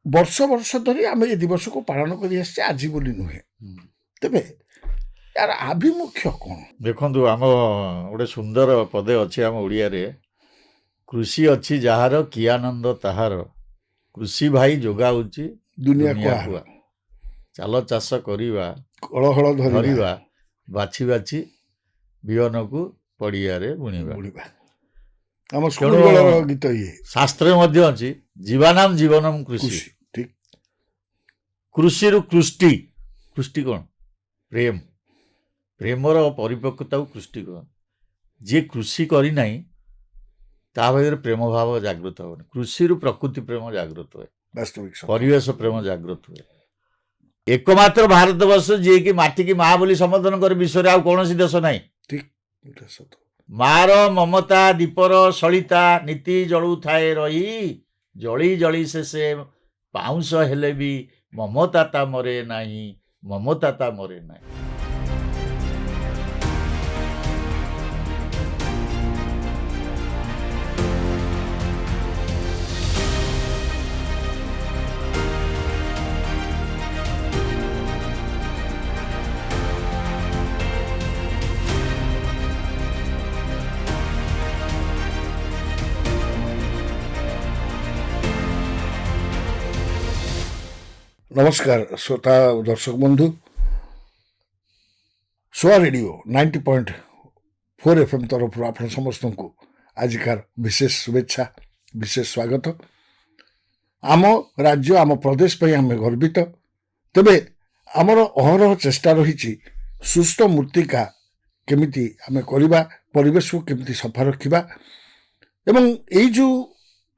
ବର୍ଷ ବର୍ଷ ଧରି ଆମେ ଏ ଦିବସକୁ ପାଳନ କରି ଆସିଛେ, ଆଜି ବୋଲି ନୁହେଁ। ତେବେ यार आभिमुख्य कौन देखु आम गोटे सुंदर पदे अच्छे आम ओडिया रे कृषि अच्छी जार कि आनंद ताहार कृषि भाई जोगाउची दुनिया दुनिया को को चाल चाष करिवा कलहल धरिवा बाछि बाछि बिहन को पड़िया रे बुणिबा बुणिबा हम स्कूल बेलर गीत ये शास्त्र मध्य अछि जीवानाम जीवनम कृषि खुशी ठीक कृषि रु कृष्टि कृष्टि कोन प्रेम प्रेमर परिपक्वता कृष्टि कह जी कृषि करी नाही ता भीतर प्रेम भाव जागृत हो कृषि रु प्रकृति प्रेम जागृत हुए वास्तविक सत्य। परिवेश प्रेम जागृत हुए एकमात्र भारत वर्ष जी की माटी की माँ बोली संबोधन कर विश्व आउ कौन देश नहीं ठीक एटा सत मार ममता दीपर सलिता नीति जलु थाए रही जली जली से पाउंस हेले भी ममता ता मरे नाही ममता ता मरे नाही। नमस्कार श्रोता दर्शक बंधु सोआ रेडियो 90.4 FM तरफ आप समस्त को आजिकार विशेष शुभेच्छा विशेष स्वागत। आम राज्य आम प्रदेश पे आम गर्वित तेबे आमर अहरह चेष्टा रही सुस्थ मूर्तिका केमिति आम करवा परिवेश को केमिति सफा रखा एवं यही जो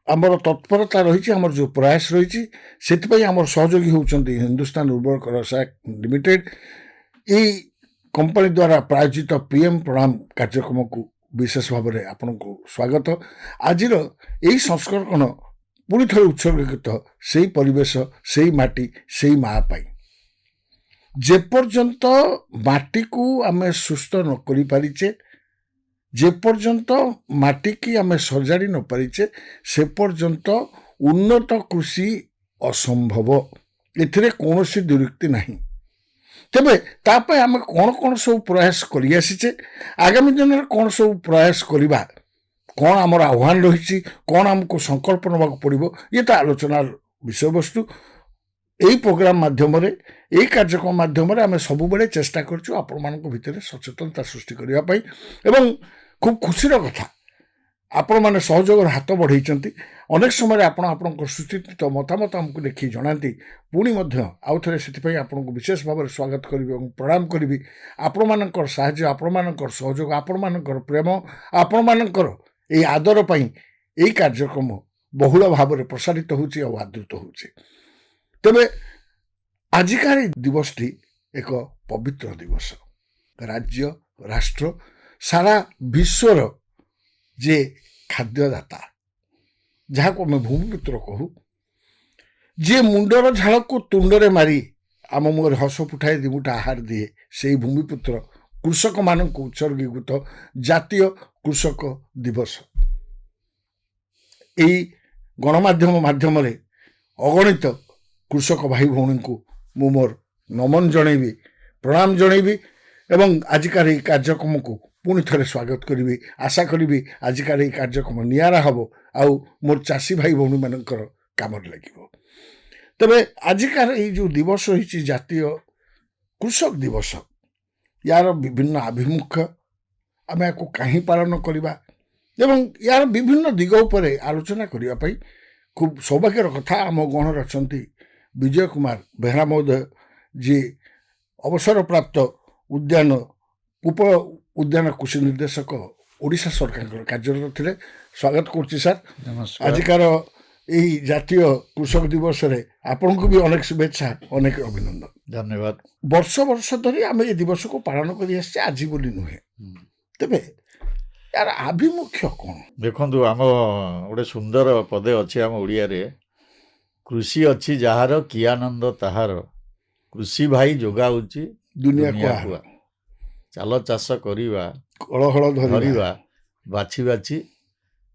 आमर तत्परता रही आमर जो प्रयास रही से आमर सहयोगी होउचंती हिंदुस्तान उर्वरक रसायन लिमिटेड यही कंपनी द्वारा प्रायोजित पीएम प्रणाम कार्यक्रम को विशेष भाव में आपन को स्वागत। आज यही संस्करण पुणी थे उत्सर्गित से परिवेश से माटी से माँ पाई जेपर्यंत माटी को आम सुस्थ न करि पारिचे जेपर्यंत माटी की आम सजाड़ी न पारिचे से पर्यंत उन्नत कृषि असंभव एथिरे कौनसी दुरुक्ति नहीं। तेबे तापे आम कौन कौन सब प्रयास करि आसीचे आगामी दिन में कौन सब प्रयास करिबा कौन आमर आह्वान रही कौन आमको संकल्प नवाक पड़ो ये तो आलोचनार विषय वस्तु यही प्रोग्राम माध्यम यही कार्यक्रम माध्यम आम सब बेले चेष्टा करछु आपण मानक भितर सचेतनता सृष्टि करिया पई एवं खूब खुशीर कथा आपण माने सहयोग हाथ बढ़ाई अनेक समय आपण सुचिंतित मतामत आमको लिखि जनाती पुणी आउ थे से आपन को विशेष भाव में स्वागत करी प्रणाम करी आपण मानकर साहाय्य आपण मानकर सहयोग आपण मानकर प्रेम आपण मानकर ये आदर पई यही कार्यक्रम बहुल भाव में प्रसारित होउची और आदृत होउची। तेबे आजिकार दिवसटी एक पवित्र दिवस राज्य राष्ट्र सारा विश्वर जे खाद्यदाता जहाँ को मैं भूमिपुत्र कहू जे मुंडर झाड़ को तुंडरे मारी आम मुहर हस फुटाई दिमुटा आहार दिए से भूमिपुत्र कृषक मान उत्सर्गीकृत जातीय कृषक दिवस यही गणमाध्यम माध्यम अगणित कृषक भाई भौणी को मु मोर नमन जनइबी प्रणाम जनइबी एवं आजिकार यह कार्यक्रम को पुणी थे स्वागत करी आशा करी आजिकार यह कार्यक्रम नियारा हम आउ मोर चाषी भाई भौणी मानकर काम लगे। तेबे आजिकार यह जो दिवस रही जातीय कृषक दिवस यार विभिन्न आभिमुख्य आम या कहीं पालन करवा एवं यार विभिन्न दिग उपर आलोचना करने खूब सौभाग्यर कथा आम गणर अच्छा विजय कुमार बेहरा महोदय जी अवसर प्राप्त उद्यान उप उद्यान कृषि निर्देशक ओडिशा सरकार कार्यरत थे स्वागत करुच्ची सर आजिकार यही जातीय कृषक दिवस रे आपन को भी अनेक शुभेच्छा अनेक अभिनंदन धन्यवाद। वर्ष वर्ष धरी आम ये दिवस को पालन कर आज बोली नुहे तेबे यार आभिमुख्य कौन देखु आम गोटे सुंदर पदे अच्छे आम ओडिया रे कृषि अच्छी जार कि आनंद ताहार कृषि भाई जोगाउची दुनिया को चाल चाष करिवा कलहल धरिवा बाछि बाछि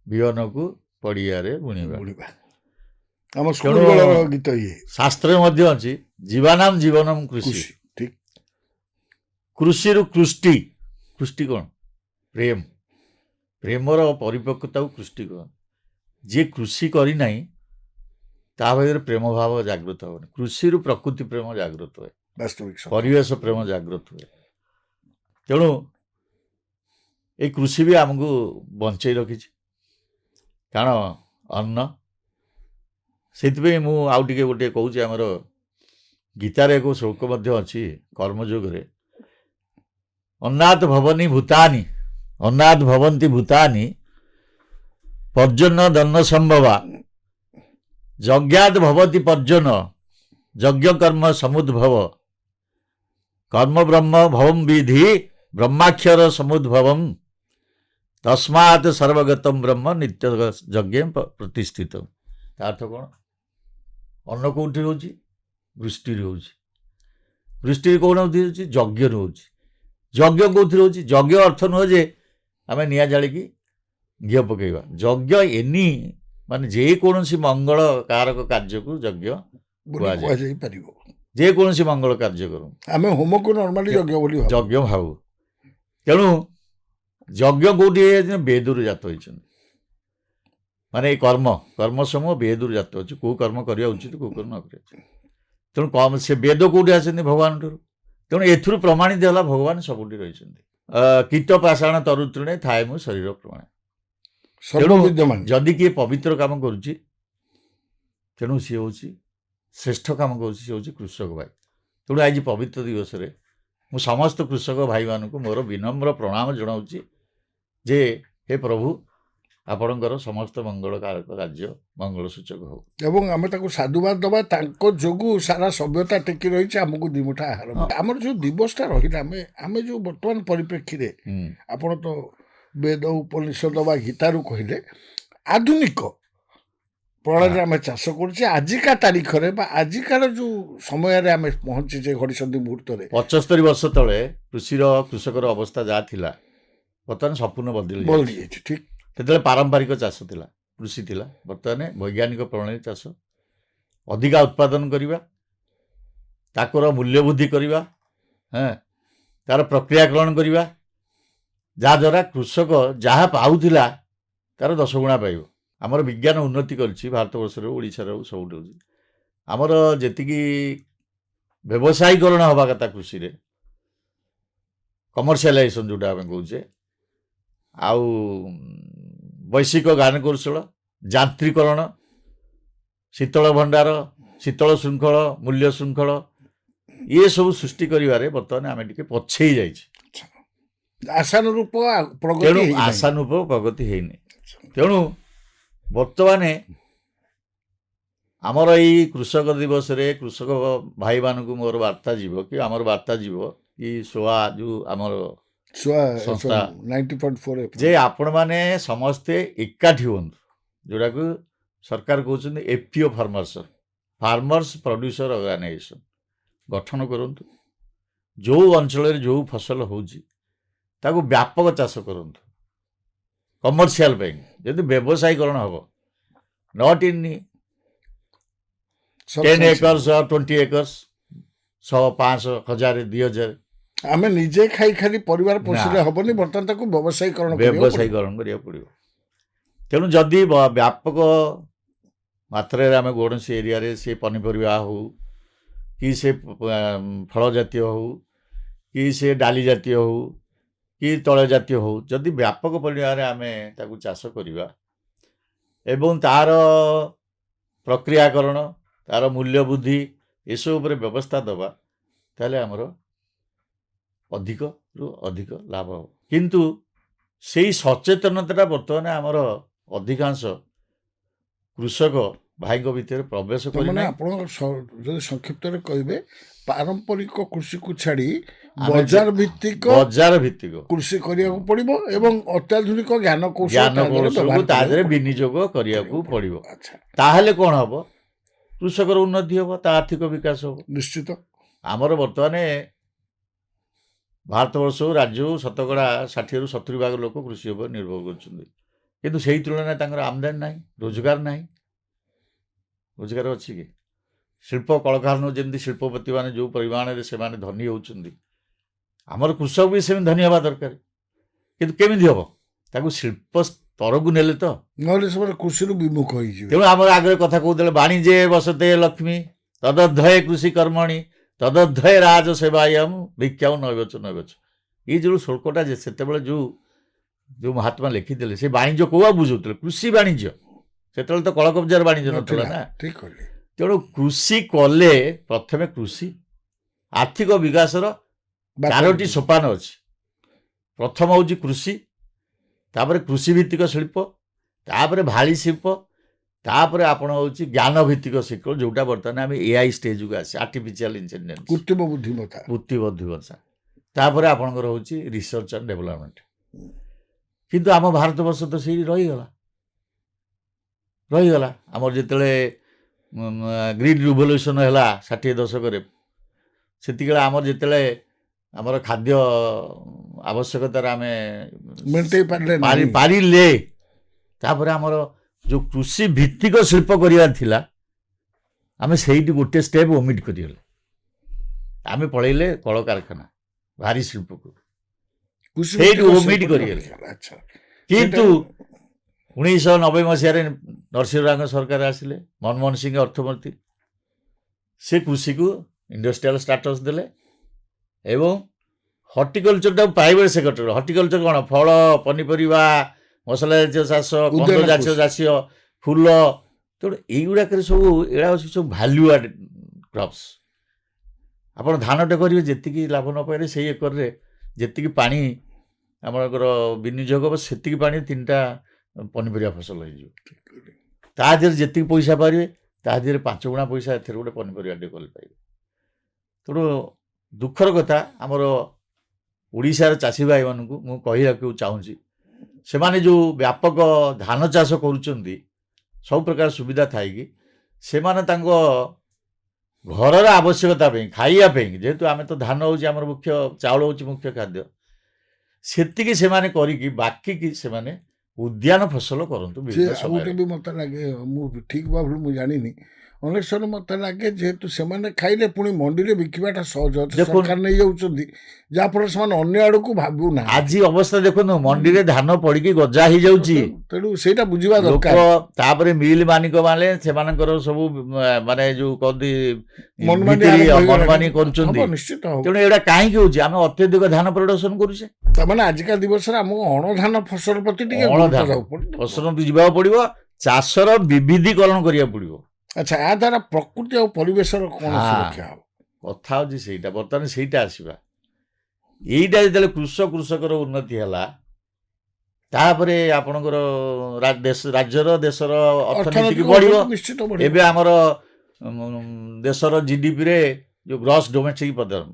बिहन को पड़िया रे बुणिबा ଆମ ସ୍କୁଲ ତେଣୁ ବେଳର ଗୀତ ଇଏ ଶାସ୍ତ୍ରରେ ମଧ୍ୟ ଅଛି ଜୀବାନାମ ଜୀବନମ କୃଷି। ଖୁସି ଠିକ କୃଷିରୁ କୃଷ୍ଟି। କୃଷ୍ଟି କ'ଣ? ପ୍ରେମ। ପ୍ରେମର ପରିପକ୍ୱତାକୁ କୃଷ୍ଟି କହ। ଯିଏ କୃଷି କରିନାହିଁ ତା ଭିତରେ ପ୍ରେମ ଭାବ ଜାଗ୍ରତ ହେବନି। କୃଷିରୁ ପ୍ରକୃତି ପ୍ରେମ ଜାଗ୍ରତ ହୁଏ, ବାସ୍ତବିକ ସତ୍ୟ। ପରିବେଶ ପ୍ରେମ ଜାଗ୍ରତ ହୁଏ। ତେଣୁ ଏଇ କୃଷି ବି ଆମକୁ ବଞ୍ଚେଇ ରଖିଛି, କାରଣ ଅନ୍ନ। ସେଥିପାଇଁ ମୁଁ ଆଉ ଟିକେ ଗୋଟିଏ କହୁଛି, ଆମର ଗୀତାରେ ଏକ ଶ୍ଲୋକ ମଧ୍ୟ ଅଛି କର୍ମଯୋଗରେ, ଅନ୍ନାତ୍ ଭବନି ଭୂତାନି, ଅନ୍ନାତ୍ ଭବନ୍ତି ଭୂତାନି ପର୍ଯ୍ୟନ୍ନ ଦନ୍ନ ସମ୍ଭବା, ଯଜ୍ଞାତ୍ ଭବତି ପର୍ଯ୍ୟନ୍ନ ଯଜ୍ଞ କର୍ମ ସମୁଦ୍ଭବ, କର୍ମ ବ୍ରହ୍ମ ଭବಂ ବିଧି ବ୍ରହ୍ମାକ୍ଷର ସମୁଦ୍ଭବମ୍, ତସ୍ମାତ୍ ସର୍ବଗତମ୍ ବ୍ରହ୍ମ ନିତ୍ୟ ଯଜ୍ଞେ ପ୍ରତିଷ୍ଠିତ। ତା ଅର୍ଥ କ'ଣ? ଅନ୍ନ କେଉଁଠି ରହୁଛି? ବୃଷ୍ଟିରେ ରହୁଛି। ବୃଷ୍ଟିରେ କେଉଁଠି ରହୁଛି? ଯଜ୍ଞରେ ରହୁଛି। ଯଜ୍ଞ କେଉଁଥିରେ ରହୁଛି? ଯଜ୍ଞ ଅର୍ଥ ନୁହଁ ଯେ ଆମେ ନିଆଁ ଜାଳିକି ଘିଅ ପକାଇବା। ଯଜ୍ଞ ଏନି ମାନେ ଯେକୌଣସି ମଙ୍ଗଳ କାରକ କାର୍ଯ୍ୟକୁ ଯଜ୍ଞ ବୋଲି କୁହାଯାଏ। କୁହାଯାଇ ପାରିବ। ଯେକୌଣସି ମଙ୍ଗଳ କାର୍ଯ୍ୟ କରୁ ଆମେ ହୋମକୁ ନର୍ମାଲି ଯଜ୍ଞ ବୋଲି ଭାବୁ। ଯଜ୍ଞ ଭାବୁ। ତେଣୁ ଯଜ୍ଞ କେଉଁଠି ହେଇଯାଇଛି? ବେଦରୁ ଜାତ ହୋଇଛନ୍ତି। ମାନେ ଏଇ କର୍ମ ସମୂହ ବେଦରୁ ଜାତ ଅଛି। କେଉଁ କର୍ମ କରିବା ଉଚିତ, କେଉଁ କର୍ମ ନ କରିବା ଉଚିତ। ତେଣୁ ସେ ବେଦ କେଉଁଠି ଆସିଛନ୍ତି? ଭଗବାନ ଠାରୁ। ତେଣୁ ଏଥିରୁ ପ୍ରମାଣିତ ହେଲା ଭଗବାନ ସବୁଠି ରହିଛନ୍ତି। କୀଟ ପାଷାଣ ତରୁତୃଣେ ଥାଏ ମୁଁ ଶରୀର ପ୍ରମାଣ। ତେଣୁ ସର୍ବବିଦ୍ୟମାନ। ଯଦି କିଏ ପବିତ୍ର କାମ କରୁଛି, ତେଣୁ ସିଏ ହେଉଛି ଶ୍ରେଷ୍ଠ କାମ କରୁଛି, ସିଏ ହେଉଛି କୃଷକ ଭାଇ। ତେଣୁ ଆଜି ପବିତ୍ର ଦିବସରେ ମୁଁ ସମସ୍ତ କୃଷକ ଭାଇମାନଙ୍କୁ ମୋର ବିନମ୍ର ପ୍ରଣାମ ଜଣାଉଛି ଯେ ହେ ପ୍ରଭୁ, ଆପଣଙ୍କର ସମସ୍ତ ମଙ୍ଗଳକାରକ କାର୍ଯ୍ୟ ମଙ୍ଗଳ ସୂଚକ ହେଉ। ଏବଂ ଆମେ ତାକୁ ସାଧୁବାଦ ଦେବା, ତାଙ୍କ ଯୋଗୁଁ ସାରା ସଭ୍ୟତା ଟେକି ରହିଛି, ଆମକୁ ଦିମୁଠା ଆହାର। ଆମର ଯେଉଁ ଦିବସଟା ରହିଲା, ଆମେ ଯେଉଁ ବର୍ତ୍ତମାନ ପରିପ୍ରେକ୍ଷୀରେ, ଆପଣ ତ ବେଦ ଉପନିଷଦ ବା ଗୀତାରୁ କହିଲେ, ଆଧୁନିକ ପ୍ରଣାଳୀରେ ଆମେ ଚାଷ କରୁଛେ। ଆଜିକା ତାରିଖରେ ବା ଆଜିକାର ଯେଉଁ ସମୟରେ ଆମେ ପହଞ୍ଚିଛେ ଘଡ଼ିସନ୍ଧି ମୁହୂର୍ତ୍ତରେ, 75 ବର୍ଷ ତଳେ କୃଷକର ଅବସ୍ଥା ଯାହା ଥିଲା ବର୍ତ୍ତମାନ ସମ୍ପୂର୍ଣ୍ଣ ବଦଳି ଯାଇଛି। ଠିକ ସେତେବେଳେ ପାରମ୍ପରିକ ଚାଷ ଥିଲା, କୃଷି ଥିଲା। ବର୍ତ୍ତମାନ ବୈଜ୍ଞାନିକ ପ୍ରଣାଳୀ ଚାଷ, ଅଧିକା ଉତ୍ପାଦନ କରିବା, ତାଙ୍କର ମୂଲ୍ୟ ବୃଦ୍ଧି କରିବା, ତାର ପ୍ରକ୍ରିୟାକରଣ କରିବା, ଯାହାଦ୍ୱାରା କୃଷକ ଯାହା ପାଉଥିଲା ତାର 10 ଗୁଣା ପାଇବ। ଆମର ବିଜ୍ଞାନ ଉନ୍ନତି କରିଛି ଭାରତବର୍ଷରେ, ଓଡ଼ିଶାରେ ସବୁଠି ହେଉଛି। ଆମର ଯେତିକି ବ୍ୟବସାୟୀକରଣ ହେବା କଥା କୃଷିରେ, କମର୍ସିଆଲାଇଜେସନ୍ ଯେଉଁଟା ଆମେ କହୁଛେ, ଆଉ ବୈଷୟିକ ଜ୍ଞାନକୌଶଳ, ଯାନ୍ତ୍ରିକରଣ, ଶୀତଳ ଭଣ୍ଡାର, ଶୀତଳ ଶୃଙ୍ଖଳ, ମୂଲ୍ୟ ଶୃଙ୍ଖଳ, ଇଏ ସବୁ ସୃଷ୍ଟି କରିବାରେ ବର୍ତ୍ତମାନ ଆମେ ଟିକେ ପଛେଇ ଯାଇଛି। ଆଶାନୁରୂପ ପ୍ରଗତି ତେଣୁ ହେଇନାହିଁ। ଆଶାନୁରୂପ ପ୍ରଗତି ହେଇନି। ତେଣୁ ବର୍ତ୍ତମାନ ଆମର ଏଇ କୃଷକ ଦିବସରେ କୃଷକ ଭାଇମାନଙ୍କୁ ମୋର ବାର୍ତ୍ତା ଯିବ, କି ଆମର ବାର୍ତ୍ତା ଯିବ, କି ସୋଆ ଯେଉଁ ଆମର ସଂସ୍ଥା, 90.4 ଯେ ଆପଣମାନେ ସମସ୍ତେ ଏକାଠି ହୁଅନ୍ତୁ, ଯେଉଁଟାକୁ ସରକାର କହୁଛନ୍ତି ଏଫ୍ପିଓ ଫାର୍ମର୍ସ ପ୍ରଡ୍ୟୁସର ଅର୍ଗାନାଇଜେସନ୍ ଗଠନ କରନ୍ତୁ। ଯେଉଁ ଅଞ୍ଚଳରେ ଯେଉଁ ଫସଲ ହେଉଛି ତାକୁ ବ୍ୟାପକ ଚାଷ କରନ୍ତୁ, କମର୍ସିଆଲ ପାଇଁ, ଯଦି ବ୍ୟବସାୟୀକରଣ ହେବ, ନଟ୍ ଇନ୍ 10 ଏକର୍ସ 20 ଏକର୍ସ, 100, 500, 1000, 2000। ଆମେ ନିଜେ ଖାଇ ଖାଲି ପରିବାର ପୋଷିଲେ ହବନି, ବର୍ତ୍ତମାନ ତାକୁ ବ୍ୟବସାୟୀକରଣ କରିବାକୁ ପଡ଼ିବ। ତେଣୁ ଯଦି ବ୍ୟାପକ ମାତ୍ରାରେ ଆମେ କୌଣସି ଏରିଆରେ ସେ ପନିପରିବା ହେଉ, କି ସେ ଫଳ ଜାତୀୟ ହେଉ, କି ସେ ଡାଲି ଜାତୀୟ ହେଉ, କି ତୈଳ ଜାତୀୟ ହେଉ, ଯଦି ବ୍ୟାପକ ପରିମାଣରେ ଆମେ ତାକୁ ଚାଷ କରିବା ଏବଂ ତାର ପ୍ରକ୍ରିୟାକରଣ, ତାର ମୂଲ୍ୟ ବୃଦ୍ଧି, ଏସବୁ ଉପରେ ବ୍ୟବସ୍ଥା ଦେବା, ତାହେଲେ ଆମର ଅଧିକରୁ ଅଧିକ ଲାଭ ହେବ। କିନ୍ତୁ ସେଇ ସଚେତନତାଟା ବର୍ତ୍ତମାନ ଆମର ଅଧିକାଂଶ କୃଷକ ଭାଇଙ୍କ ଭିତରେ ପ୍ରବେଶ କରିନାହିଁ। ଆପଣ ଯଦି ସଂକ୍ଷିପ୍ତରେ କହିବେ, ପାରମ୍ପରିକ କୃଷିକୁ ଛାଡ଼ି ବଜାର ଭିତ୍ତିକ କୃଷି କରିବାକୁ ପଡ଼ିବ ଏବଂ ଅତ୍ୟାଧୁନିକ ଜ୍ଞାନକୌଶଳକୁ ତା ଦେହରେ ବିନିଯୋଗ କରିବାକୁ ପଡ଼ିବ। ତାହେଲେ କ'ଣ ହେବ? କୃଷକର ଉନ୍ନତି ହେବ, ତା ଆର୍ଥିକ ବିକାଶ ହେବ ନିଶ୍ଚିତ। ଆମର ବର୍ତ୍ତମାନ ଭାରତବର୍ଷ ରାଜ୍ୟ 60ରୁ 70% ଲୋକ କୃଷି ଉପରେ ନିର୍ଭର କରୁଛନ୍ତି, କିନ୍ତୁ ସେଇ ତୁଳନାରେ ତାଙ୍କର ଆମଦାନୀ ନାହିଁ, ରୋଜଗାର ନାହିଁ। ରୋଜଗାର ଅଛି କି? ଶିଳ୍ପ କଳକାରଖାନା ଯେମିତି ଶିଳ୍ପପତି ମାନେ ଯେଉଁ ପରିମାଣରେ ସେମାନେ ଧନୀ ହେଉଛନ୍ତି, ଆମର କୃଷକ ବି ସେମିତି ଧନୀ ହେବା ଦରକାର। କିନ୍ତୁ କେମିତି ହେବ? ତାକୁ ଶିଳ୍ପ ସ୍ତରକୁ ନେଲେ ତ। ନହେଲେ ସେମାନେ କୃଷିରୁ ବିମୁଖ ହେଇଯିବେ। ତେଣୁ ଆମର ଆଗରେ କଥା କହୁଥିଲେ ବାଣିଜ୍ୟ ବସତେ ଲକ୍ଷ୍ମୀ ତଦଧ୍ୟୟ କୃଷି କର୍ମଣି ତଦଧ୍ୟୟ ରାଜ ସେବାୟମ ଭିକ୍ଷାଉ ନୈବଚ ନୈବଚ। ଏଇ ଯେଉଁ ଶ୍ଲୋକଟା ଯେ ସେତେବେଳେ ଯେଉଁ ମହାତ୍ମା ଲେଖିଥିଲେ ସେ ବାଣିଜ୍ୟ କୋଉ ଆଉ ବୁଝୁଥିଲେ? କୃଷି ବାଣିଜ୍ୟ। ସେତେବେଳେ ତ କଳକବ୍ଜାର ବାଣିଜ୍ୟ ନଥିଲା ନା। ଠିକ କହିଲେ। ତେଣୁ କୃଷି କଲେ ପ୍ରଥମେ କୃଷି ଆର୍ଥିକ ବିକାଶର 4ଟି ସୋପାନ ଅଛି। ପ୍ରଥମ ହେଉଛି କୃଷି, ତାପରେ କୃଷି ଭିତ୍ତିକ ଶିଳ୍ପ, ତାପରେ ଭାଳି ଶିଳ୍ପ, ତାପରେ ଆପଣ ହେଉଛି ଜ୍ଞାନ ଭିତ୍ତିକ ଶିଳ୍ପ, ଯେଉଁଟା ବର୍ତ୍ତମାନ ଆମେ AI ଷ୍ଟେଜକୁ ଆସି ଆର୍ଟିଫିସିଆଲ ଇଣ୍ଟେଲିଜେନ୍ସ, କୃତ୍ରିମ ବୁଦ୍ଧିମତ୍ତା, ବୁଦ୍ଧିମତ୍ତା, ତାପରେ ଆପଣଙ୍କର ହେଉଛି ରିସର୍ଚ୍ଚ ଆଣ୍ଡ ଡେଭଲପମେଣ୍ଟ। କିନ୍ତୁ ଆମ ଭାରତବର୍ଷ ତ ସେଇଠି ରହିଗଲା। ଆମର ଯେତେବେଳେ ଗ୍ରୀନ୍ ରିଭଲ୍ୟୁସନ୍ ହେଲା 60 ଦଶକରେ, ସେତିକିବେଳେ ଆମର ଯେତେବେଳେ ଆମର ଖାଦ୍ୟ ଆବଶ୍ୟକତାରେ ଆମେ ମେଣ୍ଟେଇ ପାରିଲେ, ତାପରେ ଆମର ଯେଉଁ କୃଷି ଭିତ୍ତିକ ଶିଳ୍ପ କରିବାର ଥିଲା ଆମେ ସେଇଠି ଗୋଟେ ଷ୍ଟେପ୍ ଓମିଟ୍ କରିଗଲେ। ଆମେ ପଳେଇଲେ କଳକାରଖାନା ଭାରି ଶିଳ୍ପକୁ, ସେଇଠି ଓମିଟ୍ କରିଗଲେ। କିନ୍ତୁ 1990 ମସିହାରେ ନରସିଂହ ରାଓଙ୍କ ସରକାର ଆସିଲେ, ମନମୋହନ ସିଂ ଅର୍ଥମନ୍ତ୍ରୀ, ସେ କୃଷିକୁ ଇଣ୍ଡଷ୍ଟ୍ରିଆଲ ଷ୍ଟାଟସ୍ ଦେଲେ ଏବଂ ହର୍ଟିକଲଚରଟାକୁ ପ୍ରାଇଭେଟ୍ ସେକ୍ଟର। ହର୍ଟିକଲଚର କ'ଣ? ଫଳ, ପନିପରିବା, ମସଲା ଜାତୀୟ ଚାଷ, କନ୍ଦ ଜାତୀୟ ଚାଷ, ଫୁଲ। ତେଣୁ ଏଇଗୁଡ଼ାକରେ ସବୁ ଏଇଟା ହେଉଛି ସବୁ ଭ୍ୟାଲ୍ୟୁ ଆଡ୍ କ୍ରପ୍ସ। ଆପଣ ଧାନଟେ କରିବେ, ଯେତିକି ଲାଭ ନ ପାଇଲେ ସେଇ ଏକରରେ ଯେତିକି ପାଣି ଆପଣଙ୍କର ବିନିଯୋଗ ହେବ ସେତିକି ପାଣି 3ଟା ପନିପରିବା ଫସଲ ହେଇଯିବ। ତା ଦେହରେ ଯେତିକି ପଇସା ପାରିବେ ତା ଦେହରେ 5 ଗୁଣା ପଇସା ଏଥିରେ ଗୋଟେ ପନିପରିବାଟେ କଲେ ପାଇବେ। ତେଣୁ ଦୁଃଖର କଥା, ଆମର ଓଡ଼ିଶାର ଚାଷୀ ଭାଇମାନଙ୍କୁ ମୁଁ କହିବାକୁ ଚାହୁଁଛି, ସେମାନେ ଯେଉଁ ବ୍ୟାପକ ଧାନ ଚାଷ କରୁଛନ୍ତି, ସବୁ ପ୍ରକାର ସୁବିଧା ଥାଇକି ସେମାନେ ତାଙ୍କ ଘରର ଆବଶ୍ୟକତା ପାଇଁ, ଖାଇବା ପାଇଁ, ଯେହେତୁ ଆମେ ତ ଧାନ ହେଉଛି ଆମର ମୁଖ୍ୟ, ଚାଉଳ ହେଉଛି ମୁଖ୍ୟ ଖାଦ୍ୟ, ସେତିକି ସେମାନେ କରିକି ବାକିକି ସେମାନେ ଉଦ୍ୟାନ ଫସଲ କରନ୍ତୁ। ଆଉ ଗୋଟେ ବି ମୋତେ ଲାଗେ, ମୁଁ ଠିକ୍ ଭାବରେ ମୁଁ ଜାଣିନି, ଅନେକ ସମୟ ମୋତେ ଲାଗେ ଯେହେତୁ ସେମାନେ ଖାଇଲେ ପୁଣି ମଣ୍ଡିରେ ବିକିବାଟା ସହଜ, ସରକାର ନେଇଯାଉଛନ୍ତି, ଯାହାଫଳରେ ସେମାନେ ଅନ୍ୟ ଆଡ଼କୁ ଭାବୁନାହାନ୍ତି। ଆଜି ଅବସ୍ଥା ଦେଖନ୍ତୁ, ମଣ୍ଡିରେ ଧାନ ପଡ଼ିକି ଗଜା ହେଇଯାଉଛି। ତେଣୁ ସେଇଟା ବୁଝିବା ଦରକାର। ତାପରେ ମିଲ୍ ମାଲିକ ମାନେ ସେମାନଙ୍କର ସବୁ ମାନେ ଯେଉଁ କହନ୍ତି ମନମାନି କରୁଛନ୍ତି। ନିଶ୍ଚିତ। ତେଣୁ ଏଇଟା କାହିଁକି ହେଉଛି? ଆମେ ଅତ୍ୟଧିକ ଧାନ ପ୍ରଡକ୍ସନ କରୁଛେ। ତାମାନେ ଆଜିକା ଦିବସରେ ଆମକୁ ଅଣଧାନ ଫସଲ ପ୍ରତି ଟିକେ ଫସଲ ଯିବାକୁ ପଡ଼ିବ, ଚାଷର ବିବିଧୀକରଣ କରିବାକୁ ପଡ଼ିବ। ଆଚ୍ଛା, ଏହା ଦ୍ୱାରା ପ୍ରକୃତି ଆଉ ପରିବେଶର କ'ଣ ସୁରକ୍ଷା ହେବ? କଥା ହେଉଛି ସେଇଟା, ବର୍ତ୍ତମାନ ସେଇଟା ଆସିବା। ଏଇଟା ଯେତେବେଳେ କୃଷକର ଉନ୍ନତି ହେଲା, ତାପରେ ଆପଣଙ୍କର ରାଜ୍ୟର ଦେଶର ଅର୍ଥନୀତିକି ବଢ଼ିବ। ଏବେ ଆମର ଦେଶର GDPରେ ଯେଉଁ ଗ୍ରସ୍ ଡୋମେଷ୍ଟିକ୍ ପ୍ରଡକ୍ଟ,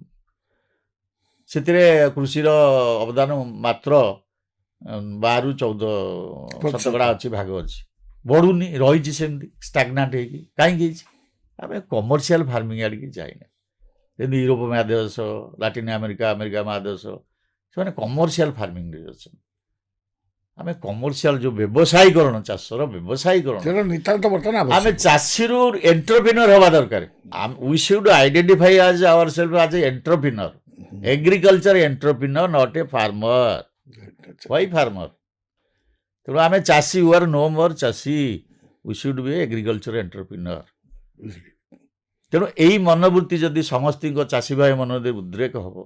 ସେଥିରେ କୃଷିର ଅବଦାନ ମାତ୍ର 12-14% ଅଛି, ଭାଗ ଅଛି, ବଢ଼ୁନି, ରହିଛି ସେମିତି ଷ୍ଟାଗନାଣ୍ଟ ହେଇକି। କାହିଁକି ହେଇଛି? ଆମେ କମର୍ସିଆଲ ଫାର୍ମିଂ ଆଡ଼ିକି ଯାଇନେ। ଯେମିତି ୟୁରୋପ ମହାଦେଶ, ଲାଟିନ୍ ଆମେରିକା ମହାଦେଶ, ସେମାନେ କମର୍ସିଆଲ ଫାର୍ମିଂରେ ଅଛନ୍ତି। ଆମେ କମର୍ସିଆଲ ଯେଉଁ ବ୍ୟବସାୟୀକରଣ, ଚାଷର ବ୍ୟବସାୟୀକରଣ, ଆମେ ଚାଷୀରୁ ଏଣ୍ଟରପ୍ରିନର ହେବା ଦରକାର। We should identify as our self as a entrepreneur, agriculture entrepreneur, not a farmer. Why farmer? ତେଣୁ ଆମେ ଚାଷୀ, ୟୁ ଆର୍ ନୋ ମୋର୍ ଚାଷୀ, we should be agriculture entrepreneur. ତେଣୁ ଏଇ ମନୋବୃତ୍ତି ଯଦି ସମସ୍ତଙ୍କ ଚାଷୀ ଭାଇ ମନରେ ଉଦ୍ରେକ ହେବ,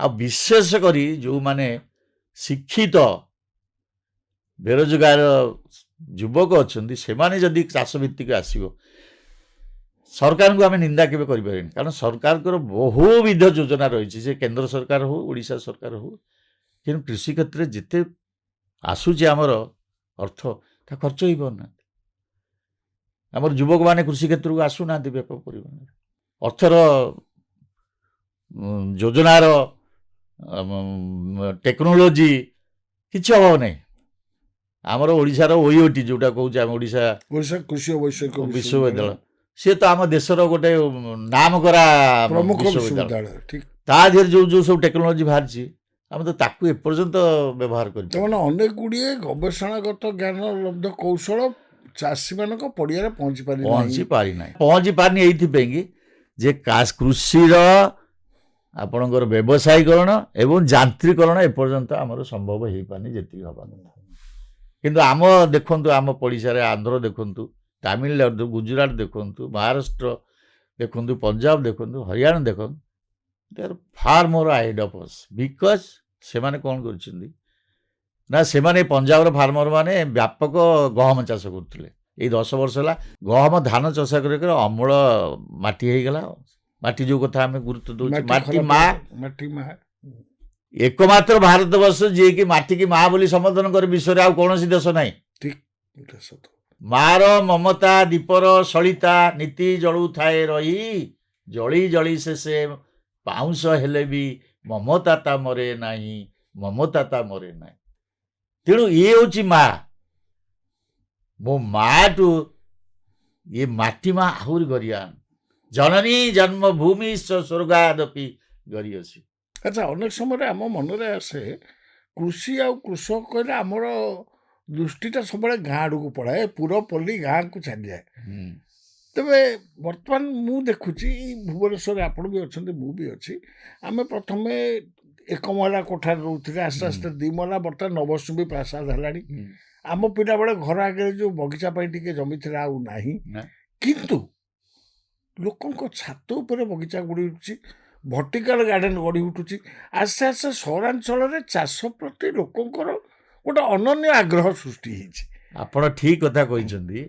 ଆଉ ବିଶେଷ କରି ଯେଉଁମାନେ ଶିକ୍ଷିତ ବେରୋଜଗାର ଯୁବକ ଅଛନ୍ତି, ସେମାନେ ଯଦି ଚାଷ ଭିତ୍ତିକ ଆସିବ, ସରକାରଙ୍କୁ ଆମେ ନିନ୍ଦା କେବେ କରିପାରିବାନି। କାରଣ ସରକାରଙ୍କର ବହୁବିଧ ଯୋଜନା ରହିଛି, ସେ କେନ୍ଦ୍ର ସରକାର ହଉ, ଓଡ଼ିଶା ସରକାର ହଉ, କିନ୍ତୁ କୃଷି କ୍ଷେତ୍ରରେ ଯେତେ ଆସୁଛି ଆମର ଅର୍ଥ, ତା ଖର୍ଚ୍ଚ ହେଇପାରୁନାହାନ୍ତି। ଆମର ଯୁବକମାନେ କୃଷି କ୍ଷେତ୍ରକୁ ଆସୁନାହାନ୍ତି ବ୍ୟାପକ ପରିମାଣରେ। ଅର୍ଥର, ଯୋଜନାର, ଟେକ୍ନୋଲୋଜି କିଛି ଅଭାବ ନାହିଁ। ଆମର ଓଡ଼ିଶାର OIOT ଯେଉଁଟା କହୁଛେ ଆମେ, ଓଡ଼ିଶା କୃଷି ବୈଷୟିକ ବିଶ୍ୱବିଦ୍ୟାଳୟ, ସିଏ ତ ଆମ ଦେଶର ଗୋଟେ ନାମ କରା ପ୍ରମୁଖ ବିଶ୍ୱବିଦ୍ୟାଳୟ। ତା ଦେହରେ ଯେଉଁ ସବୁ ଟେକ୍ନୋଲୋଜି ବାହାରିଛି, ଆମେ ତ ତାକୁ ଏପର୍ଯ୍ୟନ୍ତ ବ୍ୟବହାର କରିଛୁ। ଅନେକ ଗୁଡ଼ିଏ ଗବେଷଣାଗତ ଜ୍ଞାନ ଲବ୍ଧ କୌଶଳ ଚାଷୀମାନଙ୍କ ପଡ଼ିଆରେ ପହଞ୍ଚି ପାରିନାହିଁ। ପହଞ୍ଚି ପାରିନାହିଁ। ପହଞ୍ଚି ପାରିନି ଏଇଥିପାଇଁ କି ଯେ କୃଷିର ଆପଣଙ୍କର ବ୍ୟବସାୟୀକରଣ ଏବଂ ଯାନ୍ତ୍ରିକରଣ ଏପର୍ଯ୍ୟନ୍ତ ଆମର ସମ୍ଭବ ହେଇପାରିନି ଯେତିକି ହେବା କଥା। କିନ୍ତୁ ଆମ ଦେଖନ୍ତୁ ଆମ ପଡ଼ିଶାରେ ଆନ୍ଧ୍ର ଦେଖନ୍ତୁ, ତାମିଲନାଡୁ, ଗୁଜୁରାଟ ଦେଖନ୍ତୁ, ମହାରାଷ୍ଟ୍ର ଦେଖନ୍ତୁ, ପଞ୍ଜାବ ଦେଖନ୍ତୁ, ହରିୟାଣା ଦେଖନ୍ତୁ, ଦେ ଆର୍ ଫାର୍ ମୋର୍ ଆହେଡ୍ ଅଫ୍ ଅସ୍। ବିକଜ୍ ସେମାନେ କ'ଣ କରିଛନ୍ତି ନା ସେମାନେ ପଞ୍ଜାବର ଫାର୍ମର ମାନେ ବ୍ୟାପକ ଗହମ ଚାଷ କରୁଥିଲେ। ଏଇ 10 ବର୍ଷ ହେଲା ଗହମ ଧାନ ଚାଷ କରି ଅମଳ ମାଟି ହେଇଗଲା। ମାଟି ଯେଉଁ କଥା ଆମେ ଗୁରୁତ୍ୱ ଦେଉଛୁ, ମାଟି ମା, ମାଟି ମା ଏକମାତ୍ର ଭାରତବର୍ଷ ଯିଏକି ମାଟିକି ମା ବୋଲି ସମ୍ବୋଧନ କରେ ବିଶ୍ୱରେ ଆଉ କୌଣସି ଦେଶ ନାହିଁ। ଠିକ୍, ଏଇଟା ସତ। ମାର ମମତା ଦୀପର ସଳିତା ନୀତି ଜଳୁଥାଏ ରହି, ଜଳି ଜଳି ଶେଷେ ପାଉଁଶ ହେଲେ ବି ମମତା ତା ମରେ ନାହିଁ, ମମତା ତା ମରେ ନାହିଁ। ତେଣୁ ଇଏ ହେଉଛି ମା। ମୋ ମାଠୁ ଇଏ ମାଟି ମା ଆହୁରି ଗରିଆନ। ଜନନୀ ଜନ୍ମଭୂମି ସ୍ୱର୍ଗାଦପି ଗରିୟସୀ। ଆଚ୍ଛା, ଅନେକ ସମୟରେ ଆମ ମନରେ ଆସେ କୃଷି ଆଉ କୃଷକ କହିଲେ ଆମର ଦୃଷ୍ଟିଟା ସବୁବେଳେ ଗାଁ ଆଡ଼କୁ ପଳାଏ, ପୁରପଲ୍ଲୀ ଗାଁକୁ ଚାଲିଯାଏ। ତେବେ ବର୍ତ୍ତମାନ ମୁଁ ଦେଖୁଛି ଭୁବନେଶ୍ୱରରେ ଆପଣ ବି ଅଛନ୍ତି, ମୁଁ ବି ଅଛି। ଆମେ ପ୍ରଥମେ 1 ମହଲା କୋଠାରେ ରହୁଥିଲେ, ଆସ୍ତେ ଆସ୍ତେ 2 ମହଲା, ବର୍ତ୍ତମାନ ନବଶୃମ୍ଭୀ ପ୍ରାସାଦ ହେଲାଣି। ଆମ ପିଲାବେଳେ ଘର ଆଗରେ ଯେଉଁ ବଗିଚା ପାଇଁ ଟିକେ ଜମି ଥିଲା ଆଉ ନାହିଁ। କିନ୍ତୁ ଲୋକଙ୍କ ଛାତ ଉପରେ ବଗିଚା ଗଢ଼ି ଉଠୁଛି, ଭର୍ଟିକାଲ ଗାର୍ଡେନ୍ ଗଢ଼ି ଉଠୁଛି। ଆସ୍ତେ ଆସ୍ତେ ସହରାଞ୍ଚଳରେ ଚାଷ ପ୍ରତି ଲୋକଙ୍କର ଗୋଟେ ଅନନ୍ୟ ଆଗ୍ରହ ସୃଷ୍ଟି ହେଇଛି। ଆପଣ ଠିକ୍ କଥା କହିଛନ୍ତି।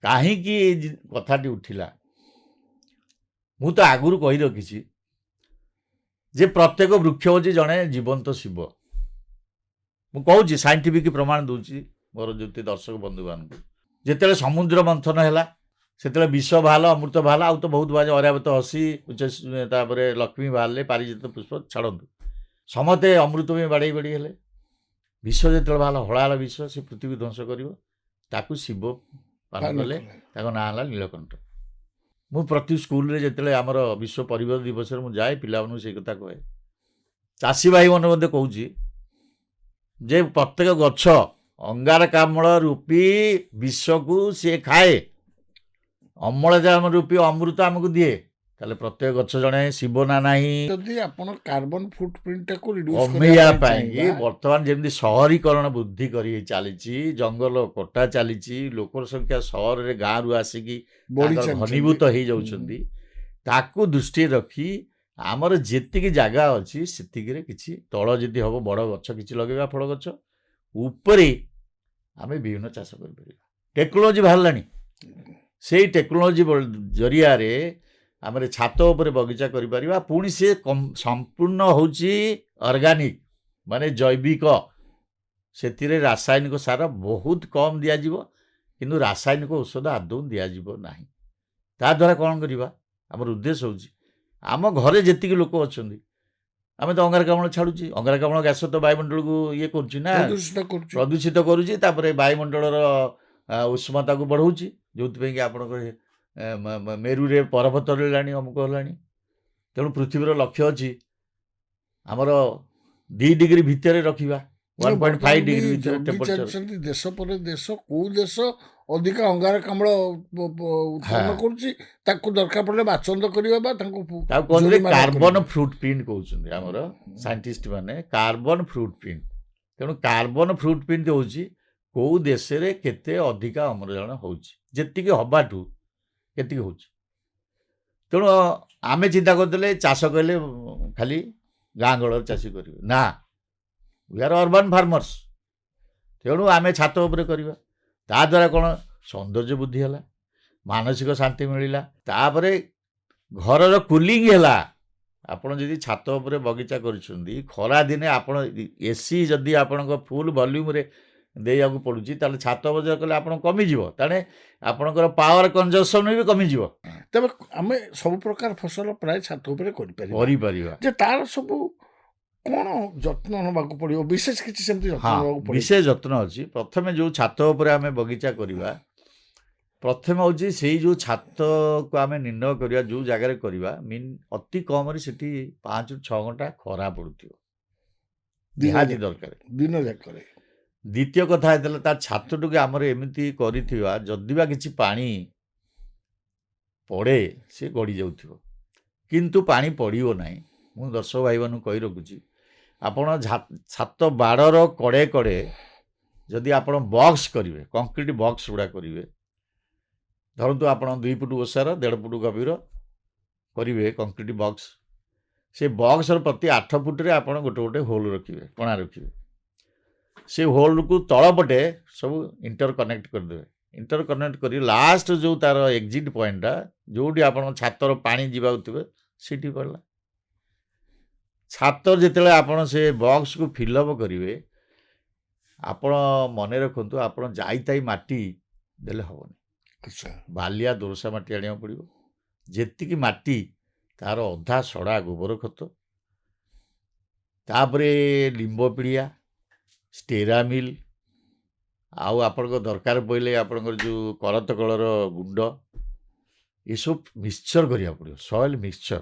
କାହିଁକି ଏ କଥାଟି ଉଠିଲା, ମୁଁ ତ ଆଗରୁ କହି ରଖିଛି ଯେ ପ୍ରତ୍ୟେକ ବୃକ୍ଷ ହେଉଛି ଜଣେ ଜୀବନ୍ତ ଶିବ। ମୁଁ କହୁଛି, ସାଇଣ୍ଟିଫିକ୍ ପ୍ରମାଣ ଦେଉଛି ମୋର ଯେତେ ଦର୍ଶକ ବନ୍ଧୁମାନଙ୍କୁ। ଯେତେବେଳେ ସମୁଦ୍ର ମନ୍ଥନ ହେଲା, ସେତେବେଳେ ବିଷ ବାହାରିଲା, ଅମୃତ ବାହାରିଲା, ଆଉ ତ ବହୁତ ବାହାରିଲା, ଅରାବତ ହସି, ତାପରେ ଲକ୍ଷ୍ମୀ ବାହାରିଲେ, ପାରିଜାତ ପୁଷ୍ପ ଛାଡ଼ନ୍ତୁ, ସମସ୍ତେ ଅମୃତ ବି ବାଡ଼େଇ ବାଡ଼େଇ ହେଲେ। ବିଷ ଯେତେବେଳେ ବାହାରିଲା, ହଳାହଳ ବିଷ, ସେ ପୃଥିବୀ ଧ୍ୱଂସ କରିବ, ତାକୁ ଶିବ ପାନ କଲେ, ତାଙ୍କ ନାଁ ହେଲା ନୀଳକଣ୍ଠ। ମୁଁ ପ୍ରତି ସ୍କୁଲରେ ଯେତେବେଳେ ଆମର ବିଶ୍ୱ ପରିବେଶ ଦିବସରେ ମୁଁ ଯାଏ, ପିଲାମାନଙ୍କୁ ସେଇ କଥା କହେ। ଚାଷୀ ଭାଇମାନେ ମଧ୍ୟ କହୁଛି ଯେ ପ୍ରତ୍ୟେକ ଗଛ ଅଙ୍ଗାରକାମ୍ଳ ରୂପୀ ବିଷକୁ ସିଏ ଖାଏ, ଅମ୍ଳଜାନ ରୂପୀ ଅମୃତ ଆମକୁ ଦିଏ। ତାହେଲେ ପ୍ରତ୍ୟେକ ଗଛ ଜଣେ ଶିବ ନା ନାହିଁ। ଯଦି ଆପଣ କାର୍ବନ ଫୁଟପ୍ରିଣ୍ଟଟାକୁ କମେଇବା ପାଇଁ ବର୍ତ୍ତମାନ ଯେମିତି ସହରୀକରଣ ବୃଦ୍ଧି କରି ଚାଲିଛି, ଜଙ୍ଗଲ କଟା ଚାଲିଛି, ଲୋକର ସଂଖ୍ୟା ସହରରେ ଗାଁରୁ ଆସିକି ଘନୀଭୂତ ହେଇଯାଉଛନ୍ତି, ତାକୁ ଦୃଷ୍ଟିରେ ରଖି ଆମର ଯେତିକି ଜାଗା ଅଛି ସେତିକିରେ କିଛି ତଳ ଯଦି ହେବ ବଡ଼ ଗଛ କିଛି ଲଗେଇବା, ଫଳ ଗଛ ଉପରେ ଆମେ ବିଭିନ୍ନ ଚାଷ କରିପାରିବା। ଟେକ୍ନୋଲୋଜି ବାହାରିଲାଣି, ସେଇ ଟେକ୍ନୋଲୋଜି ଜରିଆରେ ଆମେ ଛାତ ଉପରେ ବଗିଚା କରିପାରିବା। ପୁଣି ସେ ସମ୍ପୂର୍ଣ୍ଣ ହେଉଛି ଅର୍ଗାନିକ୍, ମାନେ ଜୈବିକ। ସେଥିରେ ରାସାୟନିକ ସାର ବହୁତ କମ୍ ଦିଆଯିବ, କିନ୍ତୁ ରାସାୟନିକ ଔଷଧ ଆଦୌ ଦିଆଯିବ ନାହିଁ। ତାଦ୍ୱାରା କ'ଣ କରିବା, ଆମର ଉଦ୍ଦେଶ୍ୟ ହେଉଛି ଆମ ଘରେ ଯେତିକି ଲୋକ ଅଛନ୍ତି, ଆମେ ତ ଅଙ୍ଗାରକାମ୍ଳ ଛାଡ଼ୁଛି, ଅଙ୍ଗାରକାମ୍ଳ ଗ୍ୟାସ ତ ବାୟୁମଣ୍ଡଳକୁ ଇଏ କରୁଛି ନା, ପ୍ରଦୂଷିତ କରୁଛି, ତାପରେ ବାୟୁମଣ୍ଡଳର ଉଷ୍ମତାକୁ ବଢ଼ଉଛି, ଯେଉଁଥିପାଇଁ କି ଆପଣଙ୍କର ମେରୁରେ ବରଫ ତରଳିଲାଣି, ଅମୁକ ହେଲାଣି। ତେଣୁ ପୃଥିବୀର ଲକ୍ଷ୍ୟ ଅଛି ଆମର 2 ଡିଗ୍ରୀ ଭିତରେ ରଖିବା, 1.5 ଡିଗ୍ରୀ ଭିତରେ ଟେମ୍ପରେଚର। ଦେଶ ପରେ ଦେଶ, କୋଉ ଦେଶ ଅଧିକା ଅଙ୍ଗାରକାମ୍ଳ ଉତ୍ପନ୍ନ କରୁଛି ତାକୁ ଦରକାର ପଡ଼ିଲେ ବାଚନ୍ଦ କରିବା ବା ତାକୁ କହନ୍ତି କାର୍ବନ ଫ୍ରୁଟ୍ ପ୍ରିଣ୍ଟ କହୁଛନ୍ତି ଆମର ସାଇଣ୍ଟିଷ୍ଟ ମାନେ, କାର୍ବନ ଫ୍ରୁଟ୍ ପ୍ରିଣ୍ଟ। ତେଣୁ କାର୍ବନ ଫ୍ରୁଟ୍ ପ୍ରିଣ୍ଟ ହେଉଛି କୋଉ ଦେଶରେ କେତେ ଅଧିକା ଅମ୍ଳଜାନ ହେଉଛି, ଯେତିକି ହବାଠୁ କେତିକି ହେଉଛି। ତେଣୁ ଆମେ ଚିନ୍ତା କରିଦେଲେ ଚାଷ କଲେ ଖାଲି ଗାଁ ଗହଳରେ ଚାଷୀ କରିବେ ନା, ୱି ଆର୍ ଅର୍ବାନ୍ ଫାର୍ମର୍ସ। ତେଣୁ ଆମେ ଛାତ ଉପରେ କରିବା, ତାଦ୍ୱାରା କ'ଣ ସୌନ୍ଦର୍ଯ୍ୟ ବୃଦ୍ଧି ହେଲା, ମାନସିକ ଶାନ୍ତି ମିଳିଲା, ତାପରେ ଘରର କୁଲିଂ ହେଲା। ଆପଣ ଯଦି ଛାତ ଉପରେ ବଗିଚା କରିଛନ୍ତି, ଖରା ଦିନେ ଆପଣ ଏସି ଯଦି ଆପଣଙ୍କ ଫୁଲ୍ ଭଲ୍ୟୁମ୍ରେ ଦେଇବାକୁ ପଡ଼ୁଛି, ତାହେଲେ ଛାତ ବଗିଚା କଲେ ଆପଣ କମିଯିବ, ତାହେଲେ ଆପଣଙ୍କର ପାୱାର କନଜମ୍ପସନ୍ ବି କମିଯିବ। ତେବେ ଆମେ ସବୁ ପ୍ରକାର ଫସଲ ପ୍ରାୟ ଛାତ ଉପରେ କରିପାରିବା। ଯେ ତାର ସବୁ କ'ଣ ଯତ୍ନ ନେବାକୁ ପଡ଼ିବ, ବିଶେଷ କିଛି ସେମିତି ଯତ୍ନ ନେବାକୁ ପଡ଼ିବ? ବିଶେଷ ଯତ୍ନ ଅଛି। ପ୍ରଥମେ ଯେଉଁ ଛାତ ଉପରେ ଆମେ ବଗିଚା କରିବା, ପ୍ରଥମେ ହେଉଛି ସେଇ ଯେଉଁ ଛାତକୁ ଆମେ ନିର୍ଣ୍ଣୟ କରିବା, ଯେଉଁ ଜାଗାରେ କରିବା ଅତି କମରେ ସେଠି 5ରୁ 6 ଘଣ୍ଟା ଖରା ପଡ଼ୁଥିବ, ନିହାତି ଦରକାର ଦିନ ଯାକରେ। ଦ୍ୱିତୀୟ କଥା ହେଇଥିଲା ତା ଛାତଟିକୁ ଆମର ଏମିତି କରିଥିବା ଯଦି ବା କିଛି ପାଣି ପଡ଼େ ସେ ଗଡ଼ି ଯାଉଥିବ, କିନ୍ତୁ ପାଣି ପଡ଼ିବ ନାହିଁ। ମୁଁ ଦର୍ଶକ ଭାଇମାନଙ୍କୁ କହି ରଖୁଛି, ଆପଣ ଛାତ ବାଡ଼ର କଡ଼େ କଡ଼େ ଯଦି ଆପଣ ବକ୍ସ କରିବେ, କଂକ୍ରିଟ ବକ୍ସ ଗୁଡ଼ା କରିବେ, ଧରନ୍ତୁ ଆପଣ 2 ଫୁଟ ଓସାର 1.5 ଫୁଟ ଗଭୀର କରିବେ କଂକ୍ରିଟ ବକ୍ସ, ସେ ବକ୍ସର ପ୍ରତି 8 ଫୁଟରେ ଆପଣ ଗୋଟେ ଗୋଟେ ହୋଲ୍ ରଖିବେ, କଣା ରଖିବେ। ସେ ହୋଲ୍କୁ ତଳପଟେ ସବୁ ଇଣ୍ଟର କନେକ୍ଟ କରିଦେବେ। ଇଣ୍ଟର କନେକ୍ଟ କରି ଲାଷ୍ଟ ଯେଉଁ ତାର ଏକ୍ଜିଟ୍ ପଏଣ୍ଟଟା ଯେଉଁଠି ଆପଣଙ୍କ ଛାତର ପାଣି ଯିବାକୁ ଥିବେ ସେଇଠି ପଡ଼ିଲା। ଛାତ ଯେତେବେଳେ ଆପଣ ସେ ବକ୍ସକୁ ଫିଲ୍ଅପ୍ କରିବେ, ଆପଣ ମନେ ରଖନ୍ତୁ ଆପଣ ଯାଇତାଇ ମାଟି ଦେଲେ ହେବନି, ଆଚ୍ଛା ବାଲିଆ ଦୋରସା ମାଟି ଆଣିବାକୁ ପଡ଼ିବ। ଯେତିକି ମାଟି ତାର ଅଧା ସଡ଼ା ଗୋବର ଖତ, ତାପରେ ଲିମ୍ବ ପିଡ଼ିଆ, ଷ୍ଟେରାମିଲ୍, ଆଉ ଆପଣଙ୍କ ଦରକାର ପଡ଼ିଲେ ଆପଣଙ୍କର ଯେଉଁ କରତ କଳର ଗୁଣ୍ଡ, ଏସବୁ ମିକ୍ସଚର କରିବାକୁ ପଡ଼ିବ, ସଏଲ୍ ମିକ୍ସଚର।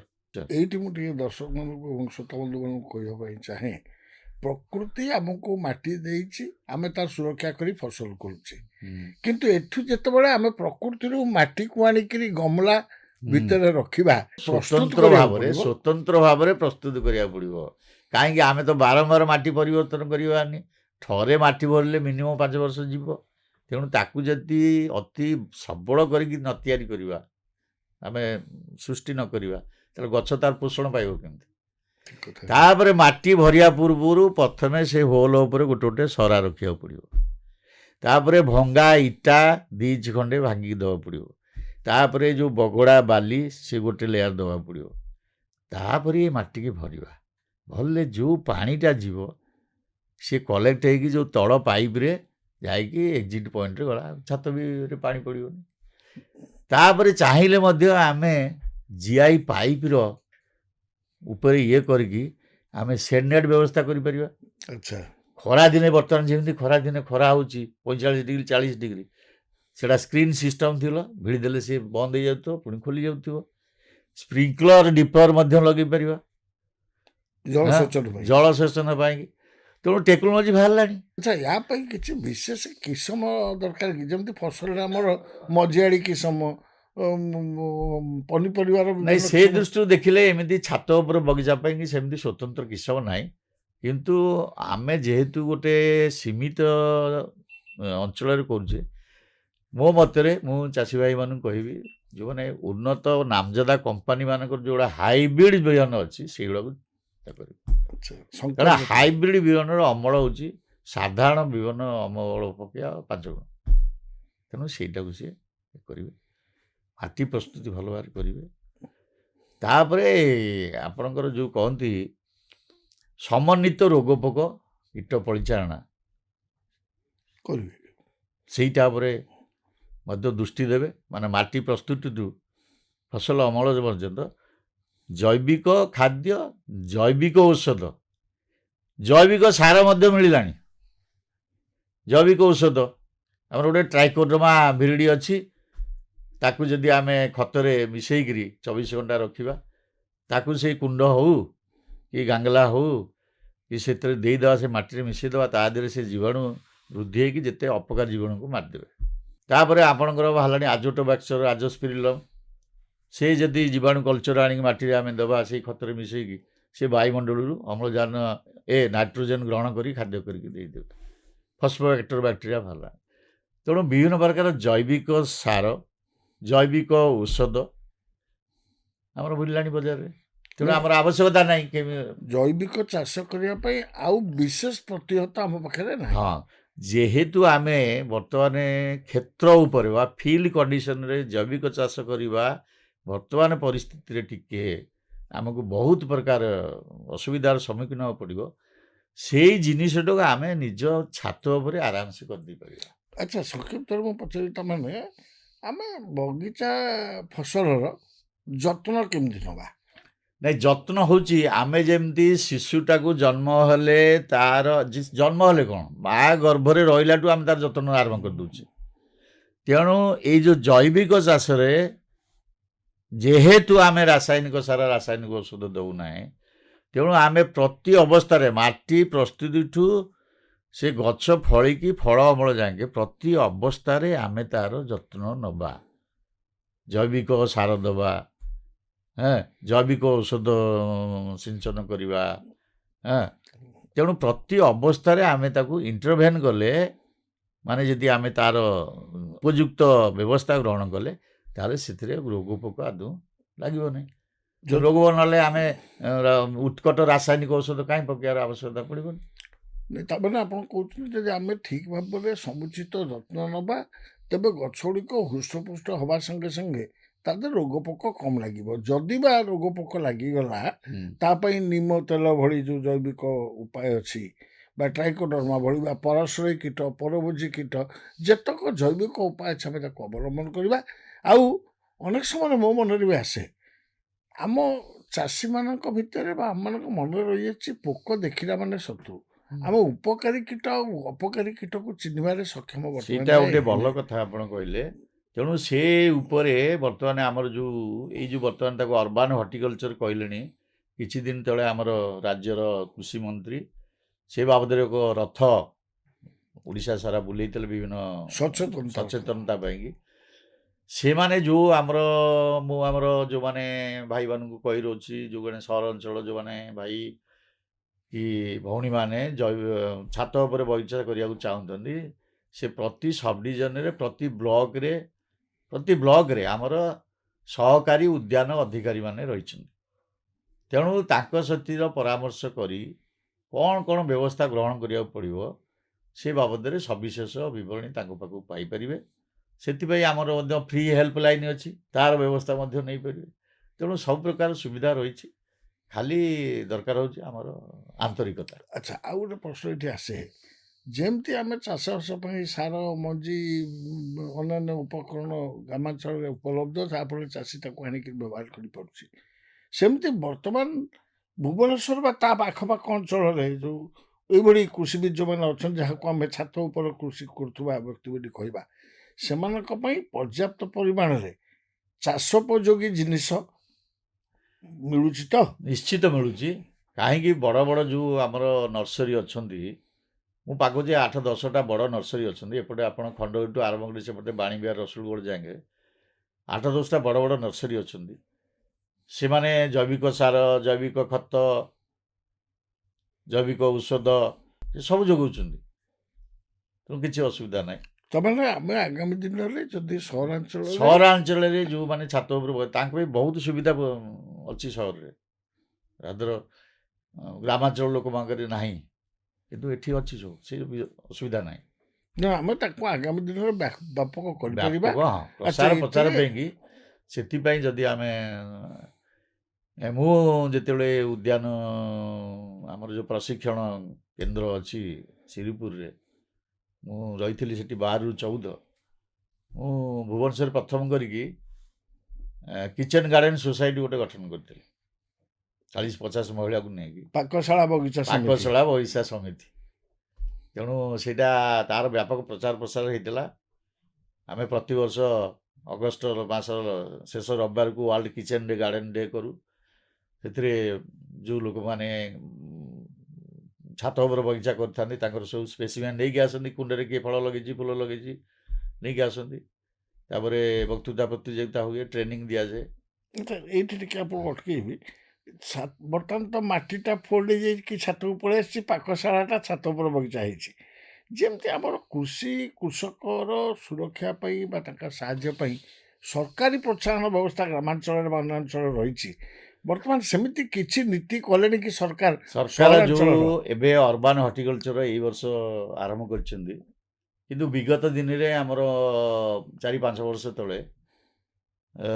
ଏଇଠି ମୁଁ ଟିକେ ଦର୍ଶକମାନଙ୍କୁ ଏବଂ ଶ୍ରୋତାବନ୍ଧୁମାନଙ୍କୁ କହିବା ପାଇଁ ଚାହେଁ, ପ୍ରକୃତି ଆମକୁ ମାଟି ଦେଇଛି, ଆମେ ତାର ସୁରକ୍ଷା କରି ଫସଲ କରୁଛେ, କିନ୍ତୁ ଏଠୁ ଯେତେବେଳେ ଆମେ ପ୍ରକୃତିରୁ ମାଟିକୁ ଆଣିକିରି ଗମଲା ଭିତରେ ରଖିବା, ସ୍ୱତନ୍ତ୍ର ଭାବରେ ପ୍ରସ୍ତୁତ କରିବାକୁ ପଡ଼ିବ। କାହିଁକି ଆମେ ତ ବାରମ୍ବାର ମାଟି ପରିବର୍ତ୍ତନ କରିବାନି, ଥରେ ମାଟି ଭରିଲେ ମିନିମମ୍ 5 ବର୍ଷ ଯିବ। ତେଣୁ ତାକୁ ଯଦି ଅତି ସବଳ କରିକି ନ ତିଆରି କରିବା, ଆମେ ସୃଷ୍ଟି ନ କରିବା, ତାହେଲେ ଗଛ ତାର ପୋଷଣ ପାଇବ କେମିତି? ତାପରେ ମାଟି ଭରିବା ପୂର୍ବରୁ ପ୍ରଥମେ ସେ ହୋଲ ଉପରେ ଗୋଟେ ଗୋଟେ ସରା ରଖିବାକୁ ପଡ଼ିବ। ତାପରେ ଭଙ୍ଗା ଇଟା 2 ଇଞ୍ଚ ଖଣ୍ଡେ ଭାଙ୍ଗିକି ଦେବାକୁ ପଡ଼ିବ। ତାପରେ ଯେଉଁ ବଗଡ଼ା ବାଲି ସେ ଗୋଟେ ଲେୟାର ଦେବାକୁ ପଡ଼ିବ। ତାପରେ ଏ ମାଟିକି ଭରିବା, ଭରିଲେ ଯେଉଁ ପାଣିଟା ଯିବ ସେ କଲେକ୍ଟ ହେଇକି ଯେଉଁ ତଳ ପାଇପ୍ରେ ଯାଇକି ଏକ୍ଜିଟ୍ ପଏଣ୍ଟରେ ଗଲା, ଛାତ ବି ପାଣି ପଡ଼ିବନି। ତାପରେ ଚାହିଁଲେ ମଧ୍ୟ ଆମେ ଜିଆଇ ପାଇପ୍ର ଉପରେ ଇଏ କରିକି ଆମେ ସେଡନେଟ୍ ବ୍ୟବସ୍ଥା କରିପାରିବା। ଆଚ୍ଛା ଖରାଦିନେ ବର୍ତ୍ତମାନ ଯେମିତି ଖରାଦିନେ ଖରା ହେଉଛି 45 ଡିଗ୍ରୀ 40 ଡିଗ୍ରୀ, ସେଇଟା ସ୍କ୍ରିନ୍ ସିଷ୍ଟମ୍ ଥିଲା, ଭିଡ଼ି ଦେଲେ ସେ ବନ୍ଦ ହେଇଯାଉଥିବ, ପୁଣି ଖୋଲି ଯାଉଥିବ। ସ୍ପ୍ରିଙ୍କଲର ଡିପର ମଧ୍ୟ ଲଗେଇ ପାରିବା ଜଳସେଚନ ପାଇଁ। ତେଣୁ ଟେକ୍ନୋଲୋଜି ବାହାରିଲାଣି। ଆଚ୍ଛା, ୟା ପାଇଁ କିଛି ବିଶେଷ କିସମ ଦରକାର କି? ଯେମିତି ଫସଲରେ ଆମର ମଜିଆଡ଼ି କିସମ, ପନିପରିବାର ନାଇଁ, ସେ ଦୃଷ୍ଟିରୁ ଦେଖିଲେ ଏମିତି ଛାତ ଉପରେ ବଗିଚା ପାଇଁ ସେମିତି ସ୍ୱତନ୍ତ୍ର କିସମ ନାହିଁ। କିନ୍ତୁ ଆମେ ଯେହେତୁ ଗୋଟେ ସୀମିତ ଅଞ୍ଚଳରେ କରୁଛେ, ମୋ ମତରେ ମୁଁ ଚାଷୀ ଭାଇମାନଙ୍କୁ କହିବି, ଯେଉଁମାନେ ଉନ୍ନତ ନାମଜାଦା କମ୍ପାନୀମାନଙ୍କର ଯେଉଁଗୁଡ଼ା ହାଇବ୍ରିଡ଼ ବିହନ ଅଛି ସେଇଗୁଡ଼ାକୁ କରିବେ। କାରଣ ହାଇବ୍ରିଡ଼ ବିହନର ଅମଳ ହେଉଛି ସାଧାରଣ ବିହନ ଅମଳ ଅପେକ୍ଷା 5 ଗୁଣ। ତେଣୁ ସେଇଟାକୁ ସିଏ କରିବେ, ମାଟି ପ୍ରସ୍ତୁତି ଭଲ ଭାବରେ କରିବେ। ତାପରେ ଆପଣଙ୍କର ଯେଉଁ କହନ୍ତି ସମନ୍ୱିତ ରୋଗ ପୋକ କୀଟ ପରିଚାଳନା କରିବେ, ସେଇଟା ଉପରେ ମଧ୍ୟ ଦୃଷ୍ଟି ଦେବେ। ମାନେ ମାଟି ପ୍ରସ୍ତୁତିରୁ ଫସଲ ଅମଳ ପର୍ଯ୍ୟନ୍ତ ଜୈବିକ ଖାଦ୍ୟ, ଜୈବିକ ଔଷଧ, ଜୈବିକ ସାର ମଧ୍ୟ ମିଳିଲାଣି। ଜୈବିକ ଔଷଧ ଆମର ଗୋଟେ ଟ୍ରାଇକୋଡର୍ମା ଭିରିଡ଼ି ଅଛି, ତାକୁ ଯଦି ଆମେ ଖତରେ ମିଶେଇକିରି 24 ଘଣ୍ଟା ରଖିବା, ତାକୁ ସେଇ କୁଣ୍ଡ ହେଉ କି ଗାଙ୍ଗଲା ହେଉ କି ସେଥିରେ ଦେଇଦେବା, ସେ ମାଟିରେ ମିଶାଇଦେବା, ତା ଦେହରେ ସେ ଜୀବାଣୁ ବୃଦ୍ଧି ହେଇକି ଯେତେ ଅପକାରୀ ଜୀବାଣୁକୁ ମାରିଦେବେ। ତାପରେ ଆପଣଙ୍କର ବାହାରିଲାଣି ଆଜୋଟୋବାକ୍ଟର, ଆଜୋସ୍ପିରିଲମ୍, ସେ ଯଦି ଜୀବାଣୁ କଲଚର ଆଣିକି ମାଟିରେ ଆମେ ଦେବା, ସେଇ ଖତରେ ମିଶାଇକି, ସେ ବାୟୁମଣ୍ଡଳରୁ ଅମ୍ଳଜାନ ନାଇଟ୍ରୋଜେନ୍ ଗ୍ରହଣ କରି ଖାଦ୍ୟ କରିକି ଦେଇଦେବେ। ଫସ୍ଫୋବ୍ୟାକ୍ଟର ବ୍ୟାକ୍ଟେରିଆ ବାହାରିଲା। ତେଣୁ ବିଭିନ୍ନ ପ୍ରକାର ଜୈବିକ ସାର, ଜୈବିକ ଔଷଧ ଆମର ବୁଲିଲାଣି ବଜାରରେ। ତେଣୁ ଆମର ଆବଶ୍ୟକତା ନାହିଁ ଜୈବିକ ଚାଷ କରିବା ପାଇଁ ଆଉ ବିଶେଷ ପ୍ରତିହତ ଆମ ପାଖରେ ନାହିଁ। ହଁ, ଯେହେତୁ ଆମେ ବର୍ତ୍ତମାନ କ୍ଷେତ୍ର ଉପରେ ବା ଫିଲ୍ଡ କଣ୍ଡିସନରେ ଜୈବିକ ଚାଷ କରିବା, ବର୍ତ୍ତମାନ ପରିସ୍ଥିତିରେ ଟିକେ ଆମକୁ ବହୁତ ପ୍ରକାର ଅସୁବିଧାର ସମ୍ମୁଖୀନ ହେବାକୁ ପଡ଼ିବ। ସେଇ ଜିନିଷଟାକୁ ଆମେ ନିଜ ଛାତ ଉପରେ ଆରାମସେ କରିଦେଇପାରିବା। ଆଚ୍ଛା, ସଂକ୍ଷିପ୍ତରେ ମୁଁ ପଚାରିବି, ତାମାନେ ଆମେ ବଗିଚା ଫସଲର ଯତ୍ନ କେମିତି ନେବା? ନାଇଁ, ଯତ୍ନ ହେଉଛି ଆମେ ଯେମିତି ଶିଶୁଟାକୁ ଜନ୍ମ ହେଲେ ଜନ୍ମ ହେଲେ କ'ଣ, ମା ଗର୍ଭରେ ରହିଲାଠୁ ଆମେ ତାର ଯତ୍ନ ଆରମ୍ଭ କରିଦେଉଛେ। ତେଣୁ ଏଇ ଯେଉଁ ଜୈବିକ ଚାଷରେ ଯେହେତୁ ଆମେ ରାସାୟନିକ ସାର, ରାସାୟନିକ ଔଷଧ ଦେଉନାହିଁ, ତେଣୁ ଆମେ ପ୍ରତି ଅବସ୍ଥାରେ ମାଟି ପ୍ରସ୍ତୁତିଠୁ ସେ ଗଛ ଫଳିକି ଫଳ ଅମଳ ଯାଏଁକେ ପ୍ରତି ଅବସ୍ଥାରେ ଆମେ ତାର ଯତ୍ନ ନେବା, ଜୈବିକ ସାର ଦେବା, ଜୈବିକ ଔଷଧ ସିଞ୍ଚନ କରିବା। ତେଣୁ ପ୍ରତି ଅବସ୍ଥାରେ ଆମେ ତାକୁ ଇଣ୍ଟରଭେନ୍ କଲେ, ମାନେ ଯଦି ଆମେ ତାର ଉପଯୁକ୍ତ ବ୍ୟବସ୍ଥା ଗ୍ରହଣ କଲେ, ତାହେଲେ ସେଥିରେ ରୋଗ ପୋକ ଆଦୌ ଲାଗିବ ନାହିଁ। ରୋଗ ନହେଲେ ଆମେ ଉତ୍କଟ ରାସାୟନିକ ଔଷଧ କାହିଁ ପକାଇବାର ଆବଶ୍ୟକତା ପଡ଼ିବନି। ତାମାନେ ଆପଣ କହୁଛନ୍ତି ଯଦି ଆମେ ଠିକ୍ ଭାବରେ ସମୁଚିତ ଯତ୍ନ ନେବା, ତେବେ ଗଛ ଗୁଡ଼ିକ ହୃଷ୍ଟପୃଷ୍ଟ ହେବା ସଙ୍ଗେ ସଙ୍ଗେ ତା ଦେହରେ ରୋଗ ପୋକ କମ୍ ଲାଗିବ। ଯଦି ବା ରୋଗ ପୋକ ଲାଗିଗଲା, ତା ପାଇଁ ନିମ ତେଲ ଭଳି ଯେଉଁ ଜୈବିକ ଉପାୟ ଅଛି ବା ଟ୍ରାଇକୋଡର୍ମା ଭଳି ବା ପରଶ୍ରୟୀ କୀଟ, ପରଭୋଜି କୀଟ, ଯେତକ ଜୈବିକ ଉପାୟ ଅଛି ଆମେ ତାକୁ ଅବଲମ୍ବନ କରିବା। ଆଉ ଅନେକ ସମୟରେ ମୋ ମନରେ ବି ଆସେ, ଆମ ଚାଷୀମାନଙ୍କ ଭିତରେ ବା ଆମମାନଙ୍କ ମନରେ ରହିଯାଇଛି ପୋକ ଦେଖିଲା ମାନେ ଶତ୍ରୁ। ଆମେ ଉପକାରୀ କୀଟ ଆଉ ଅପକାରୀ କୀଟକୁ ଚିହ୍ନିବାରେ ସକ୍ଷମ ସେଇଟା ଗୋଟେ ଭଲ କଥା ଆପଣ କହିଲେ। ତେଣୁ ସେ ଉପରେ ବର୍ତ୍ତମାନ ଆମର ଯେଉଁ ବର୍ତ୍ତମାନ ତାକୁ ଅର୍ବାନ୍ ହର୍ଟିକଲଚର କହିଲେଣି। କିଛି ଦିନ ତଳେ ଆମର ରାଜ୍ୟର କୃଷିମନ୍ତ୍ରୀ ସେ ବାବଦରେ ଏକ ରଥ ଓଡ଼ିଶା ସାରା ବୁଲେଇଥିଲେ ବିଭିନ୍ନ ସଚେତନତା ପାଇଁକି। ସେମାନେ ଯେଉଁ ଆମର ଯେଉଁମାନେ ଭାଇମାନଙ୍କୁ କହି ରହୁଛି, ଯେଉଁମାନେ ସହରାଞ୍ଚଳ ଯେଉଁମାନେ ଭାଇ କି ଭଉଣୀମାନେ ଛାତ ଉପରେ ବଗିଚା କରିବାକୁ ଚାହୁଁଛନ୍ତି, ସେ ପ୍ରତି ସବ୍ ଡିଭିଜନରେ ପ୍ରତି ବ୍ଲକରେ ଆମର ସହକାରୀ ଉଦ୍ୟାନ ଅଧିକାରୀମାନେ ରହିଛନ୍ତି। ତେଣୁ ତାଙ୍କ ସହିତ ପରାମର୍ଶ କରି କ'ଣ ବ୍ୟବସ୍ଥା ଗ୍ରହଣ କରିବାକୁ ପଡ଼ିବ, ସେ ବାବଦରେ ସବିଶେଷ ବିବରଣୀ ତାଙ୍କ ପାଖକୁ ପାଇପାରିବେ। ସେଥିପାଇଁ ଆମର ମଧ୍ୟ ଫ୍ରି ହେଲ୍ପଲାଇନ୍ ଅଛି, ତା'ର ବ୍ୟବସ୍ଥା ମଧ୍ୟ ନେଇପାରିବେ। ତେଣୁ ସବୁ ପ୍ରକାର ସୁବିଧା ରହିଛି, ଖାଲି ଦରକାର ହେଉଛି ଆମର ଆନ୍ତରିକତା। ଆଚ୍ଛା, ଆଉ ଗୋଟେ ପ୍ରଶ୍ନ ଏଠି ଆସେ, ଯେମିତି ଆମେ ଚାଷବାସ ପାଇଁ ସାର, ମଞ୍ଜି, ଅନ୍ୟାନ୍ୟ ଉପକରଣ ଗ୍ରାମାଞ୍ଚଳରେ ଉପଲବ୍ଧ, ଯାହାଫଳରେ ଚାଷୀ ତାକୁ ଆଣିକି ବ୍ୟବହାର କରିପାରୁଛି, ସେମିତି ବର୍ତ୍ତମାନ ଭୁବନେଶ୍ୱର ବା ତା ପାଖପାଖ ଅଞ୍ଚଳରେ ଯେଉଁ ଏଇଭଳି କୃଷିବିଦ ଯେଉଁମାନେ ଅଛନ୍ତି, ଯାହାକୁ ଆମେ ଛାତ ଉପରେ କୃଷି କରୁଥିବା ବ୍ୟକ୍ତି ବୋଲି କହିବା, ସେମାନଙ୍କ ପାଇଁ ପର୍ଯ୍ୟାପ୍ତ ପରିମାଣରେ ଚାଷୋପଯୋଗୀ ଜିନିଷ ମିଳୁଛି ତ? ନିଶ୍ଚିତ ମିଳୁଛି। କାହିଁକି ବଡ଼ ବଡ଼ ଯେଉଁ ଆମର ନର୍ସରୀ ଅଛନ୍ତି, ମୁଁ ପାଖକୁ 8-10ଟା ବଡ଼ ନର୍ସରୀ ଅଛନ୍ତି। ଏପଟେ ଆପଣ ଖଣ୍ଡଗିରିଠୁ ଆରମ୍ଭ କରି ସେପଟେ ବାଣୀବିହାର, ରସୁଲଗଡ଼ ଯାଏଁକେ 8-10ଟା ବଡ଼ ବଡ଼ ନର୍ସରୀ ଅଛନ୍ତି। ସେମାନେ ଜୈବିକ ସାର, ଜୈବିକ ଖତ, ଜୈବିକ ଔଷଧ ସବୁ ଯୋଗାଉଛନ୍ତି। ତେଣୁ କିଛି ଅସୁବିଧା ନାହିଁ। ତାମାନେ ଆମେ ଆଗାମୀ ଦିନରେ ଯଦି ସହରାଞ୍ଚଳରେ ଯେଉଁମାନେ ଛାତ ଉପରେ ତାଙ୍କ ପାଇଁ ବହୁତ ସୁବିଧା ଅଛି ସହରରେ, ରାଦର ଗ୍ରାମାଞ୍ଚଳ ଲୋକମାନଙ୍କରେ ନାହିଁ, କିନ୍ତୁ ଏଠି ଅଛି ସବୁ, ସେ ଅସୁବିଧା ନାହିଁ। ନା, ଆମେ ତାକୁ ଆଗାମୀ ଦିନରେ ବ୍ୟାପକ କରିପାରିବା। ପ୍ରଚାର ପାଇଁକି ସେଥିପାଇଁ ଯଦି ଆମେ ମୁଁ ଯେତେବେଳେ ଉଦ୍ୟାନ ଆମର ଯେଉଁ ପ୍ରଶିକ୍ଷଣ କେନ୍ଦ୍ର ଅଛି ଶିରିପୁରରେ, ମୁଁ ରହିଥିଲି ସେଠି 12-14। ମୁଁ ଭୁବନେଶ୍ୱର ପ୍ରଥମ କରିକି କିଚେନ୍ ଗାର୍ଡ଼େନ୍ ସୋସାଇଟି ଗୋଟେ ଗଠନ କରିଥିଲି, 40-50 ମହିଳାକୁ ନେଇକି, ପାକଶାଳା ବଗିଚା ସମିତି। ତେଣୁ ସେଇଟା ତା'ର ବ୍ୟାପକ ପ୍ରଚାର ପ୍ରସାର ହେଇଥିଲା। ଆମେ ପ୍ରତିବର୍ଷ ଅଗଷ୍ଟ ମାସର ଶେଷ ରବିବାରକୁ world kitchen day, garden day କରୁ। ସେଥିରେ ଯେଉଁ ଲୋକମାନେ ଛାତ ଉପରେ ବଗିଚା କରିଥାନ୍ତି ତାଙ୍କର ସବୁ ସ୍ପେସିମେନ୍ ନେଇକି ଆସନ୍ତି, କୁଣ୍ଡରେ କିଏ ଫଳ ଲଗେଇଛି, ଫୁଲ ଲଗେଇଛି ନେଇକି ଆସନ୍ତି। ତାପରେ ବକ୍ତୃତା ପ୍ରତିଯୋଗିତା ହୁଏ, ଟ୍ରେନିଂ ଦିଆଯାଏ। ଏଇଠି ଟିକେ ଆପଣଙ୍କୁ ଅଟକେଇବି। ବର୍ତ୍ତମାନ ତ ମାଟିଟା ଫୋଲ୍ଡ ହେଇଯାଇକି ଛାତକୁ ପଳେଇ ଆସିଛି, ପାକଶାଳାଟା ଛାତ ଉପରେ ବଗିଚା ହେଇଛି। ଯେମିତି ଆମର କୃଷକର ସୁରକ୍ଷା ପାଇଁ ବା ତାଙ୍କ ସାହାଯ୍ୟ ପାଇଁ ସରକାରୀ ପ୍ରୋତ୍ସାହନ ବ୍ୟବସ୍ଥା ଗ୍ରାମାଞ୍ଚଳରେ ବା ଅନ୍ୟାଞ୍ଚଳରେ ରହିଛି, ବର୍ତ୍ତମାନ ସେମିତି କିଛି ନୀତି କଲେଣି କି ସରକାର? ଯେଉଁ ଏବେ ଅର୍ବାନ୍ ହର୍ଟିକଲଚର ଏଇ ବର୍ଷ ଆରମ୍ଭ କରିଛନ୍ତି, କିନ୍ତୁ ବିଗତ ଦିନରେ ଆମର 4-5 ବର୍ଷ ତଳେ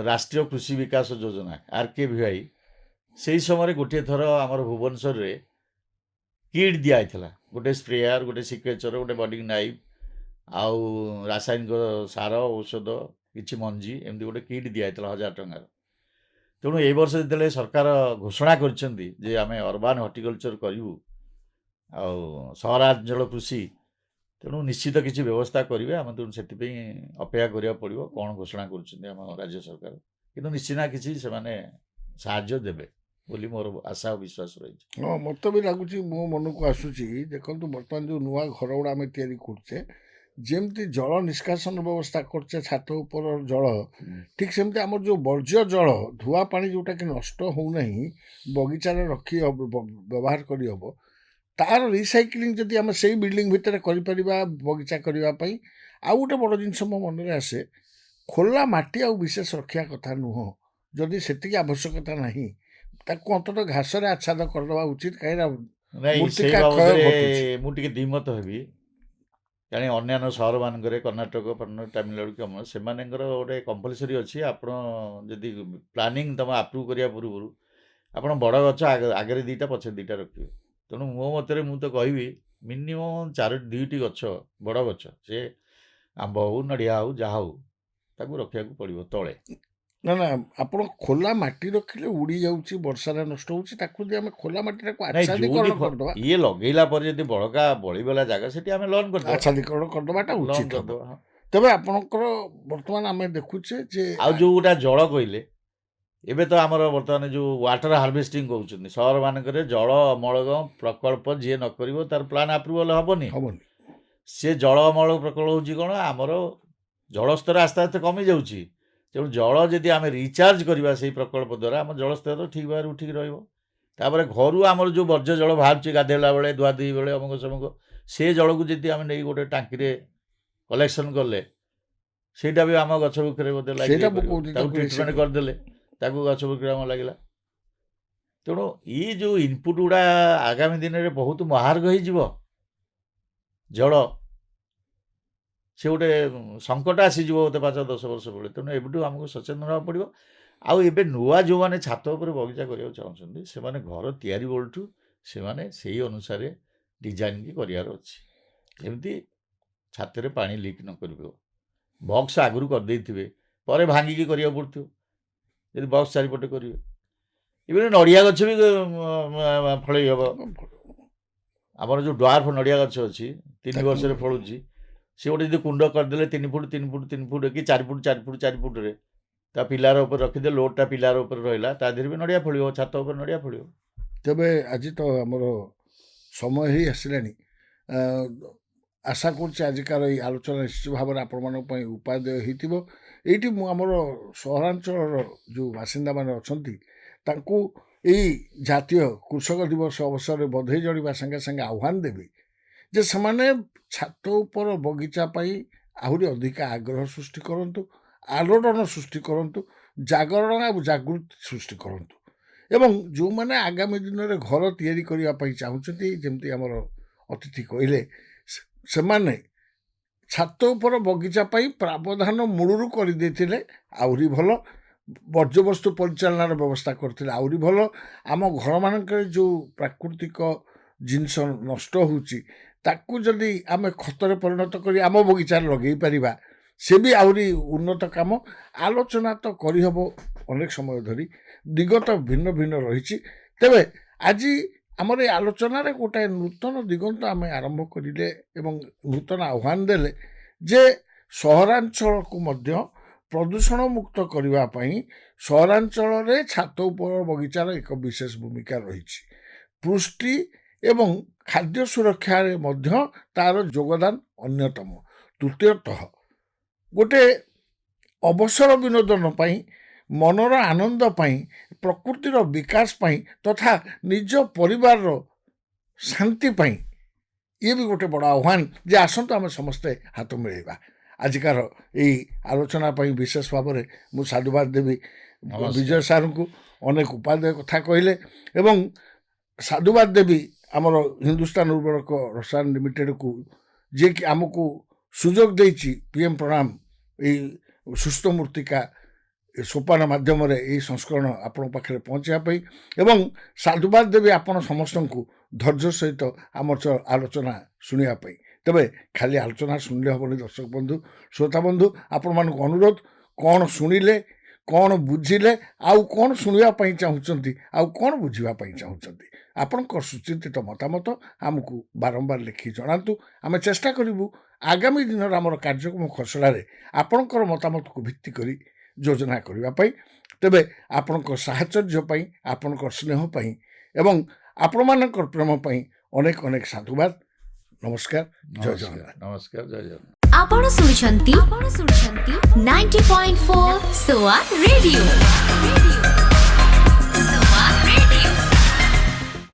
ରାଷ୍ଟ୍ରୀୟ କୃଷି ବିକାଶ ଯୋଜନା RKVY, ସେହି ସମୟରେ ଗୋଟିଏ ଥର ଆମର ଭୁବନେଶ୍ୱରରେ କିଟ୍ ଦିଆହେଇଥିଲା। ଗୋଟେ ସ୍ପ୍ରେୟାର, ଗୋଟେ ସିକ୍ୱେଚର, ଗୋଟେ ବଡ଼ିଂ ନାଇଫ୍, ଆଉ ରାସାୟନିକ ସାର, ଔଷଧ, କିଛି ମଞ୍ଜି, ଏମିତି ଗୋଟେ କିଟ୍ ଦିଆହେଇଥିଲା 1000 ଟଙ୍କାର। ତେଣୁ ଏଇ ବର୍ଷ ଯେତେବେଳେ ସରକାର ଘୋଷଣା କରିଛନ୍ତି ଯେ ଆମେ ଅର୍ବାନ୍ ହର୍ଟିକଲଚର କରିବୁ ଆଉ ସହରାଞ୍ଚଳ କୃଷି, ତେଣୁ ନିଶ୍ଚିତ କିଛି ବ୍ୟବସ୍ଥା କରିବେ। ଆମେ ତେଣୁ ସେଥିପାଇଁ ଅପେକ୍ଷା କରିବାକୁ ପଡ଼ିବ କ'ଣ ଘୋଷଣା କରୁଛନ୍ତି ଆମ ରାଜ୍ୟ ସରକାର, କିନ୍ତୁ ନିଶ୍ଚିତ କିଛି ସେମାନେ ସାହାଯ୍ୟ ଦେବେ। ବୋଲି ମୋର ଆଶା ଆଉ ବିଶ୍ୱାସ ରହିଛି। ହଁ ମୋତେ ବି ଲାଗୁଛି, ମୋ ମନକୁ ଆସୁଛି, ଦେଖନ୍ତୁ ବର୍ତ୍ତମାନ ଯେଉଁ ନୂଆ ଘର ଗୁଡ଼ା ଆମେ ତିଆରି କରୁଛେ, ଯେମିତି ଜଳ ନିଷ୍କାସନ ବ୍ୟବସ୍ଥା କରୁଛେ ଛାତ ଉପର ଜଳ, ଠିକ୍ ସେମିତି ଆମର ଯେଉଁ ବର୍ଜ୍ୟ ଜଳ ଧୁଆ ପାଣି ଯେଉଁଟାକି ନଷ୍ଟ ହେଉନାହିଁ, ବଗିଚାରେ ରଖି ବ୍ୟବହାର କରିହେବ, ତାର ରିସାଇକ୍ଲିଂ ଯଦି ଆମେ ସେଇ ବିଲ୍ଡିଂ ଭିତରେ କରିପାରିବା ବଗିଚା କରିବା ପାଇଁ। ଆଉ ଗୋଟେ ବଡ଼ ଜିନିଷ ମୋ ମନରେ ଆସେ, ଖୋଲା ମାଟି ଆଉ ବିଶେଷ ରଖିବା କଥା ନୁହଁ, ଯଦି ସେତିକି ଆବଶ୍ୟକତା ନାହିଁ ତାକୁ ଅନ୍ତତଃ ଘାସରେ ଆଚ୍ଛାଦ କରିଦେବା ଉଚିତ, କାହିଁକିନା ନାଇଁ, ସେଇ ମୂର୍ତ୍ତିକା କ୍ଷୟ ବାବଦରେ ଘଟୁଛି। ମୁଁ ଟିକେ ଦ୍ୱିମତ ହେବି। କାରଣ ଅନ୍ୟାନ୍ୟ ସହରମାନଙ୍କରେ କର୍ଣ୍ଣାଟକ ତାମିଲନାଡ଼ୁ କି ଆମର ସେମାନଙ୍କର ଗୋଟେ କମ୍ପଲସରି ଅଛି, ଆପଣ ଯଦି ପ୍ଲାନିଂ ତୁମ ଆପ୍ରୁଭ୍ କରିବା ପୂର୍ବରୁ ଆପଣ ବଡ଼ ଗଛ ଆଗରେ ଦୁଇଟା ପଛରେ ଦୁଇଟା ରଖିବେ। ତେଣୁ ମୋ ମତରେ ମୁଁ ତ କହିବି ମିନିମମ୍ 2ଟି ଗଛ, ବଡ଼ ଗଛ, ସେ ଆମ୍ବ ହଉ ନଡ଼ିଆ ହଉ ଯାହା ହଉ, ତାକୁ ରଖିବାକୁ ପଡ଼ିବ ତଳେ। ନା ନା, ଆପଣ ଖୋଲା ମାଟି ରଖିଲେ ଉଡ଼ି ଯାଉଛି, ବର୍ଷାରେ ନଷ୍ଟ ହେଉଛି, ତାକୁ ଯଦି ଆମେ ଖୋଲା ମାଟିଟାକୁ ନାଇଁ, ଯୋଉଠି ଆଚ୍ଛାଦିକରଣ କରିଦେବା, ଇଏ ଲଗେଇଲା ପରେ ଯଦି ବଳିଗଲା ଜାଗା ସେଠି ଆମେ ଲନ୍ କରିଦେବା, ଆଚ୍ଛାଦିକରଣ କରିଦେବାଟା ଲନ୍ ଉଚିତ ହେବ। କରିଦେବା। ହଁ। ତେବେ ଆପଣଙ୍କର ବର୍ତ୍ତମାନ ଆମେ ଦେଖୁଛେ ଯେ ଆଉ ଯୋଉଟା ଜଳ କହିଲେ, ଏବେ ତ ଆମର ବର୍ତ୍ତମାନ ଯେଉଁ ୱାଟର ହାର୍ଭେଷ୍ଟିଂ କହୁଛନ୍ତି, ସହରମାନଙ୍କରେ ଜଳ ଅମଳ ପ୍ରକଳ୍ପ ଯିଏ ନ କରିବ ତାର ପ୍ଲାନ୍ ଆପ୍ରୁଭାଲ୍ ହେବନି। ହେବନି। ସେ ଜଳ ଅମଳ ପ୍ରକଳ୍ପ ହେଉଛି କ'ଣ, ଆମର ଜଳସ୍ତର ଆସ୍ତେ ଆସ୍ତେ କମିଯାଉଛି। ତେଣୁ ଜଳ ଯଦି ଆମେ ରିଚାର୍ଜ କରିବା ସେଇ ପ୍ରକଳ୍ପ ଦ୍ୱାରା, ଆମ ଜଳସ୍ତର ଠିକ୍ ଭାବରେ ଉଠିକି ରହିବ। ତାପରେ ଘରୁ ଆମର ଯେଉଁ ବର୍ଜ୍ୟ ଜଳ ବାହାରୁଛି ଗାଧୋଇଲା ବେଳେ, ଧୁଆଧୁଇ ବେଳେ, ଅମୁକ ସମୁକ, ସେ ଜଳକୁ ଯଦି ଆମେ ନେଇ ଗୋଟେ ଟାଙ୍କିରେ କଲେକ୍ସନ୍ କଲେ, ସେଇଟା ବି ଆମ ଗଛ ବୃକ୍ଷରେ ମଧ୍ୟ ସେଇଟା ମୁଁ ଲାଗିପାରିବ। କହୁଛି, ତାକୁ ତାକୁ ଟ୍ରିଟମେଣ୍ଟ କରିଦେଲେ ତାକୁ ଗଛ ବୃକ୍ଷରେ ଆମ ଲାଗିଲା। ତେଣୁ ଏଇ ଯେଉଁ ଇନପୁଟ୍ ଗୁଡ଼ା ଆଗାମୀ ଦିନରେ ବହୁତ ମହାର୍ଘ ହେଇଯିବ। ଜଳ ସେ ଗୋଟେ ସଙ୍କଟ ଆସିଯିବ ବୋଧେ 5-10 ବର୍ଷ ବେଳେ। ତେଣୁ ଏବେଠୁ ଆମକୁ ସଚେତନ ହେବାକୁ ପଡ଼ିବ। ଆଉ ଏବେ ନୂଆ ଯେଉଁମାନେ ଛାତ ଉପରେ ବଗିଚା କରିବାକୁ ଚାହୁଁଛନ୍ତି, ସେମାନେ ଘର ତିଆରି ବେଳଠୁ ସେମାନେ ସେଇ ଅନୁସାରେ ଡିଜାଇନ୍ କି କରିବାର ଅଛି, ଯେମିତି ଛାତରେ ପାଣି ଲିକ୍ ନ କରିବ। ବକ୍ସ ଆଗରୁ କରିଦେଇଥିବେ, ପରେ ଭାଙ୍ଗିକି କରିବାକୁ ପଡ଼ୁଥିବ। ଯଦି ବକ୍ସ ଚାରିପଟେ କରିବେ, ଏବେ ନଡ଼ିଆ ଗଛ ବି ଫଳେଇ ହେବ। ଆମର ଯେଉଁ ଡ୍ୱାର୍ଫ ନଡ଼ିଆ ଗଛ ଅଛି, 3 ବର୍ଷରେ ଫଳୁଛି, ସେ ଗୋଟେ ଯଦି କୁଣ୍ଡ କରିଦେଲେ 3 ଫୁଟ 3 ଫୁଟ 3 ଫୁଟ କି 4 ଫୁଟ 4 ଫୁଟ 4 ଫୁଟରେ ତା ପିଲାର ଉପରେ ରଖିଦେଲେ, ଲୋଡ଼ଟା ପିଲାର ଉପରେ ରହିଲା, ତା ଦେହରେ ବି ନଡ଼ିଆ ଫଳିବ, ଛାତ ଉପରେ ନଡ଼ିଆ ଫଳିବ। ତେବେ ଆଜି ତ ଆମର ସମୟ ହେଇ ଆସିଲାଣି। ଆଶା କରୁଛି ଆଜିକାର ଏଇ ଆଲୋଚନା ନିଶ୍ଚିତ ଭାବରେ ଆପଣମାନଙ୍କ ପାଇଁ ଉପାଦେୟ ହେଇଥିବ। ଏଇଠି ମୁଁ ଆମର ସହରାଞ୍ଚଳର ଯେଉଁ ବାସିନ୍ଦାମାନେ ଅଛନ୍ତି ତାଙ୍କୁ ଏଇ ଜାତୀୟ କୃଷକ ଦିବସ ଅବସରରେ ବଧେଇ ଜଣାଇବା ସାଙ୍ଗେ ସାଙ୍ଗେ ଆହ୍ୱାନ ଦେବି ଯେ ସେମାନେ ଛାତ ଉପର ବଗିଚା ପାଇଁ ଆହୁରି ଅଧିକା ଆଗ୍ରହ ସୃଷ୍ଟି କରନ୍ତୁ, ଆଲୋଡ଼ନ ସୃଷ୍ଟି କରନ୍ତୁ, ଜାଗରଣ ଆଉ ଜାଗୃତି ସୃଷ୍ଟି କରନ୍ତୁ। ଏବଂ ଯେଉଁମାନେ ଆଗାମୀ ଦିନରେ ଘର ତିଆରି କରିବା ପାଇଁ ଚାହୁଁଛନ୍ତି, ଯେମିତି ଆମର ଅତିଥି କହିଲେ, ସେମାନେ ଛାତ ଉପର ବଗିଚା ପାଇଁ ପ୍ରାବଧାନ ମୂଳରୁ କରିଦେଇଥିଲେ ଆହୁରି ଭଲ, ବର୍ଜ୍ୟବସ୍ତୁ ପରିଚାଳନାର ବ୍ୟବସ୍ଥା କରିଥିଲେ ଆହୁରି ଭଲ। ଆମ ଘରମାନଙ୍କରେ ଯେଉଁ ପ୍ରାକୃତିକ ଜିନିଷ ନଷ୍ଟ ହେଉଛି ତାକୁ ଯଦି ଆମେ ଖତରେ ପରିଣତ କରି ଆମ ବଗିଚାରେ ଲଗେଇ ପାରିବା, ସେ ବି ଆହୁରି ଉନ୍ନତ କାମ। ଆଲୋଚନା ତ କରିହେବ ଅନେକ ସମୟ ଧରି, ଦିଗ ତ ଭିନ୍ନ ଭିନ୍ନ ରହିଛି। ତେବେ ଆଜି ଆମର এই ଆଲୋଚନାରେ ଗୋଟାଏ ନୂତନ ଦିଗନ୍ତ ଆମେ ଆରମ୍ଭ କରିଲେ ଏବଂ ନୂତନ ଆହ୍ୱାନ ଦେଲେ ଯେ ସହରାଞ୍ଚଳକୁ ମଧ୍ୟ ପ୍ରଦୂଷଣ ମୁକ୍ତ କରିବା ପାଇଁ ସହରାଞ୍ଚଳରେ ଛାତ ଉପର ବଗିଚାର ଏକ ବିଶେଷ ଭୂମିକା ରହିଛି। ପୁଷ୍ଟି ଏବଂ ଖାଦ୍ୟ ସୁରକ୍ଷାରେ ମଧ୍ୟ ତାର ଯୋଗଦାନ ଅନ୍ୟତମ। ତୃତୀୟତଃ ଗୋଟେ ଅବସର ବିନୋଦନ ପାଇଁ, ମନର ଆନନ୍ଦ ପାଇଁ, ପ୍ରକୃତିର ବିକାଶ ପାଇଁ ତଥା ନିଜ ପରିବାରର ଶାନ୍ତି ପାଇଁ ଇଏ ବି ଗୋଟେ ବଡ଼ ଆହ୍ୱାନ ଯେ ଆସନ୍ତୁ ଆମେ ସମସ୍ତେ ହାତ ମିଳେଇବା। ଆଜିକାର ଏଇ ଆଲୋଚନା ପାଇଁ ବିଶେଷ ଭାବରେ ମୁଁ ସାଧୁବାଦ ଦେବି ବିଜୟ ସାର୍ଙ୍କୁ। ଅନେକ ଉପାଦେୟ କଥା କହିଲେ ଏବଂ ସାଧୁବାଦ ଦେବି ଆମର ହିନ୍ଦୁସ୍ତାନ ଉର୍ବରକ ରସାୟନ ଲିମିଟେଡ଼କୁ, ଯିଏକି ଆମକୁ ସୁଯୋଗ ଦେଇଛି PM ପ୍ରଣାମ ଏଇ ସୁସ୍ଥ ମୂର୍ତ୍ତିକା ସୋପାନ ମାଧ୍ୟମରେ ଏହି ସଂସ୍କରଣ ଆପଣଙ୍କ ପାଖରେ ପହଞ୍ଚିବା ପାଇଁ। ଏବଂ ସାଧୁବାଦ ଦେବି ଆପଣ ସମସ୍ତଙ୍କୁ ଧୈର୍ଯ୍ୟ ସହିତ ଆମର ଆଲୋଚନା ଶୁଣିବା ପାଇଁ। ତେବେ ଖାଲି ଆଲୋଚନା ଶୁଣିଲେ ହେବନି ଦର୍ଶକ ବନ୍ଧୁ, ଶ୍ରୋତା ବନ୍ଧୁ, ଆପଣମାନଙ୍କୁ ଅନୁରୋଧ, କ'ଣ ଶୁଣିଲେ, କ'ଣ ବୁଝିଲେ, ଆଉ କ'ଣ ଶୁଣିବା ପାଇଁ ଚାହୁଁଛନ୍ତି, ଆଉ କ'ଣ ବୁଝିବା ପାଇଁ ଚାହୁଁଛନ୍ତି, ଆପଣଙ୍କ ସୁଚିନ୍ତିତ ମତାମତ ଆମକୁ ବାରମ୍ବାର ଲେଖି ଜଣାନ୍ତୁ। ଆମେ ଚେଷ୍ଟା କରିବୁ ଆଗାମୀ ଦିନର ଆମର କାର୍ଯ୍ୟକ୍ରମ ଖସଡ଼ାରେ ଆପଣଙ୍କର ମତାମତକୁ ଭିତ୍ତି କରି ଯୋଜନା କରିବା ପାଇଁ। ତେବେ ଆପଣଙ୍କ ସାହଚର୍ଯ୍ୟ ପାଇଁ ଆପଣଙ୍କ ସ୍ନେହ ପାଇଁ ଏବଂ ଆପଣମାନଙ୍କର ପ୍ରେମ ପାଇଁ ଅନେକ ଅନେକ ସାଧୁବାଦ। ନମସ୍କାର, ଜୟ ଜଗନ୍ନାଥ। ନମସ୍କାର, ଜୟ ଜଗନ୍ନାଥ। ଆପଣ ଶୁଣୁଛନ୍ତି 90.4 ସୋଆ ରେଡିଓ।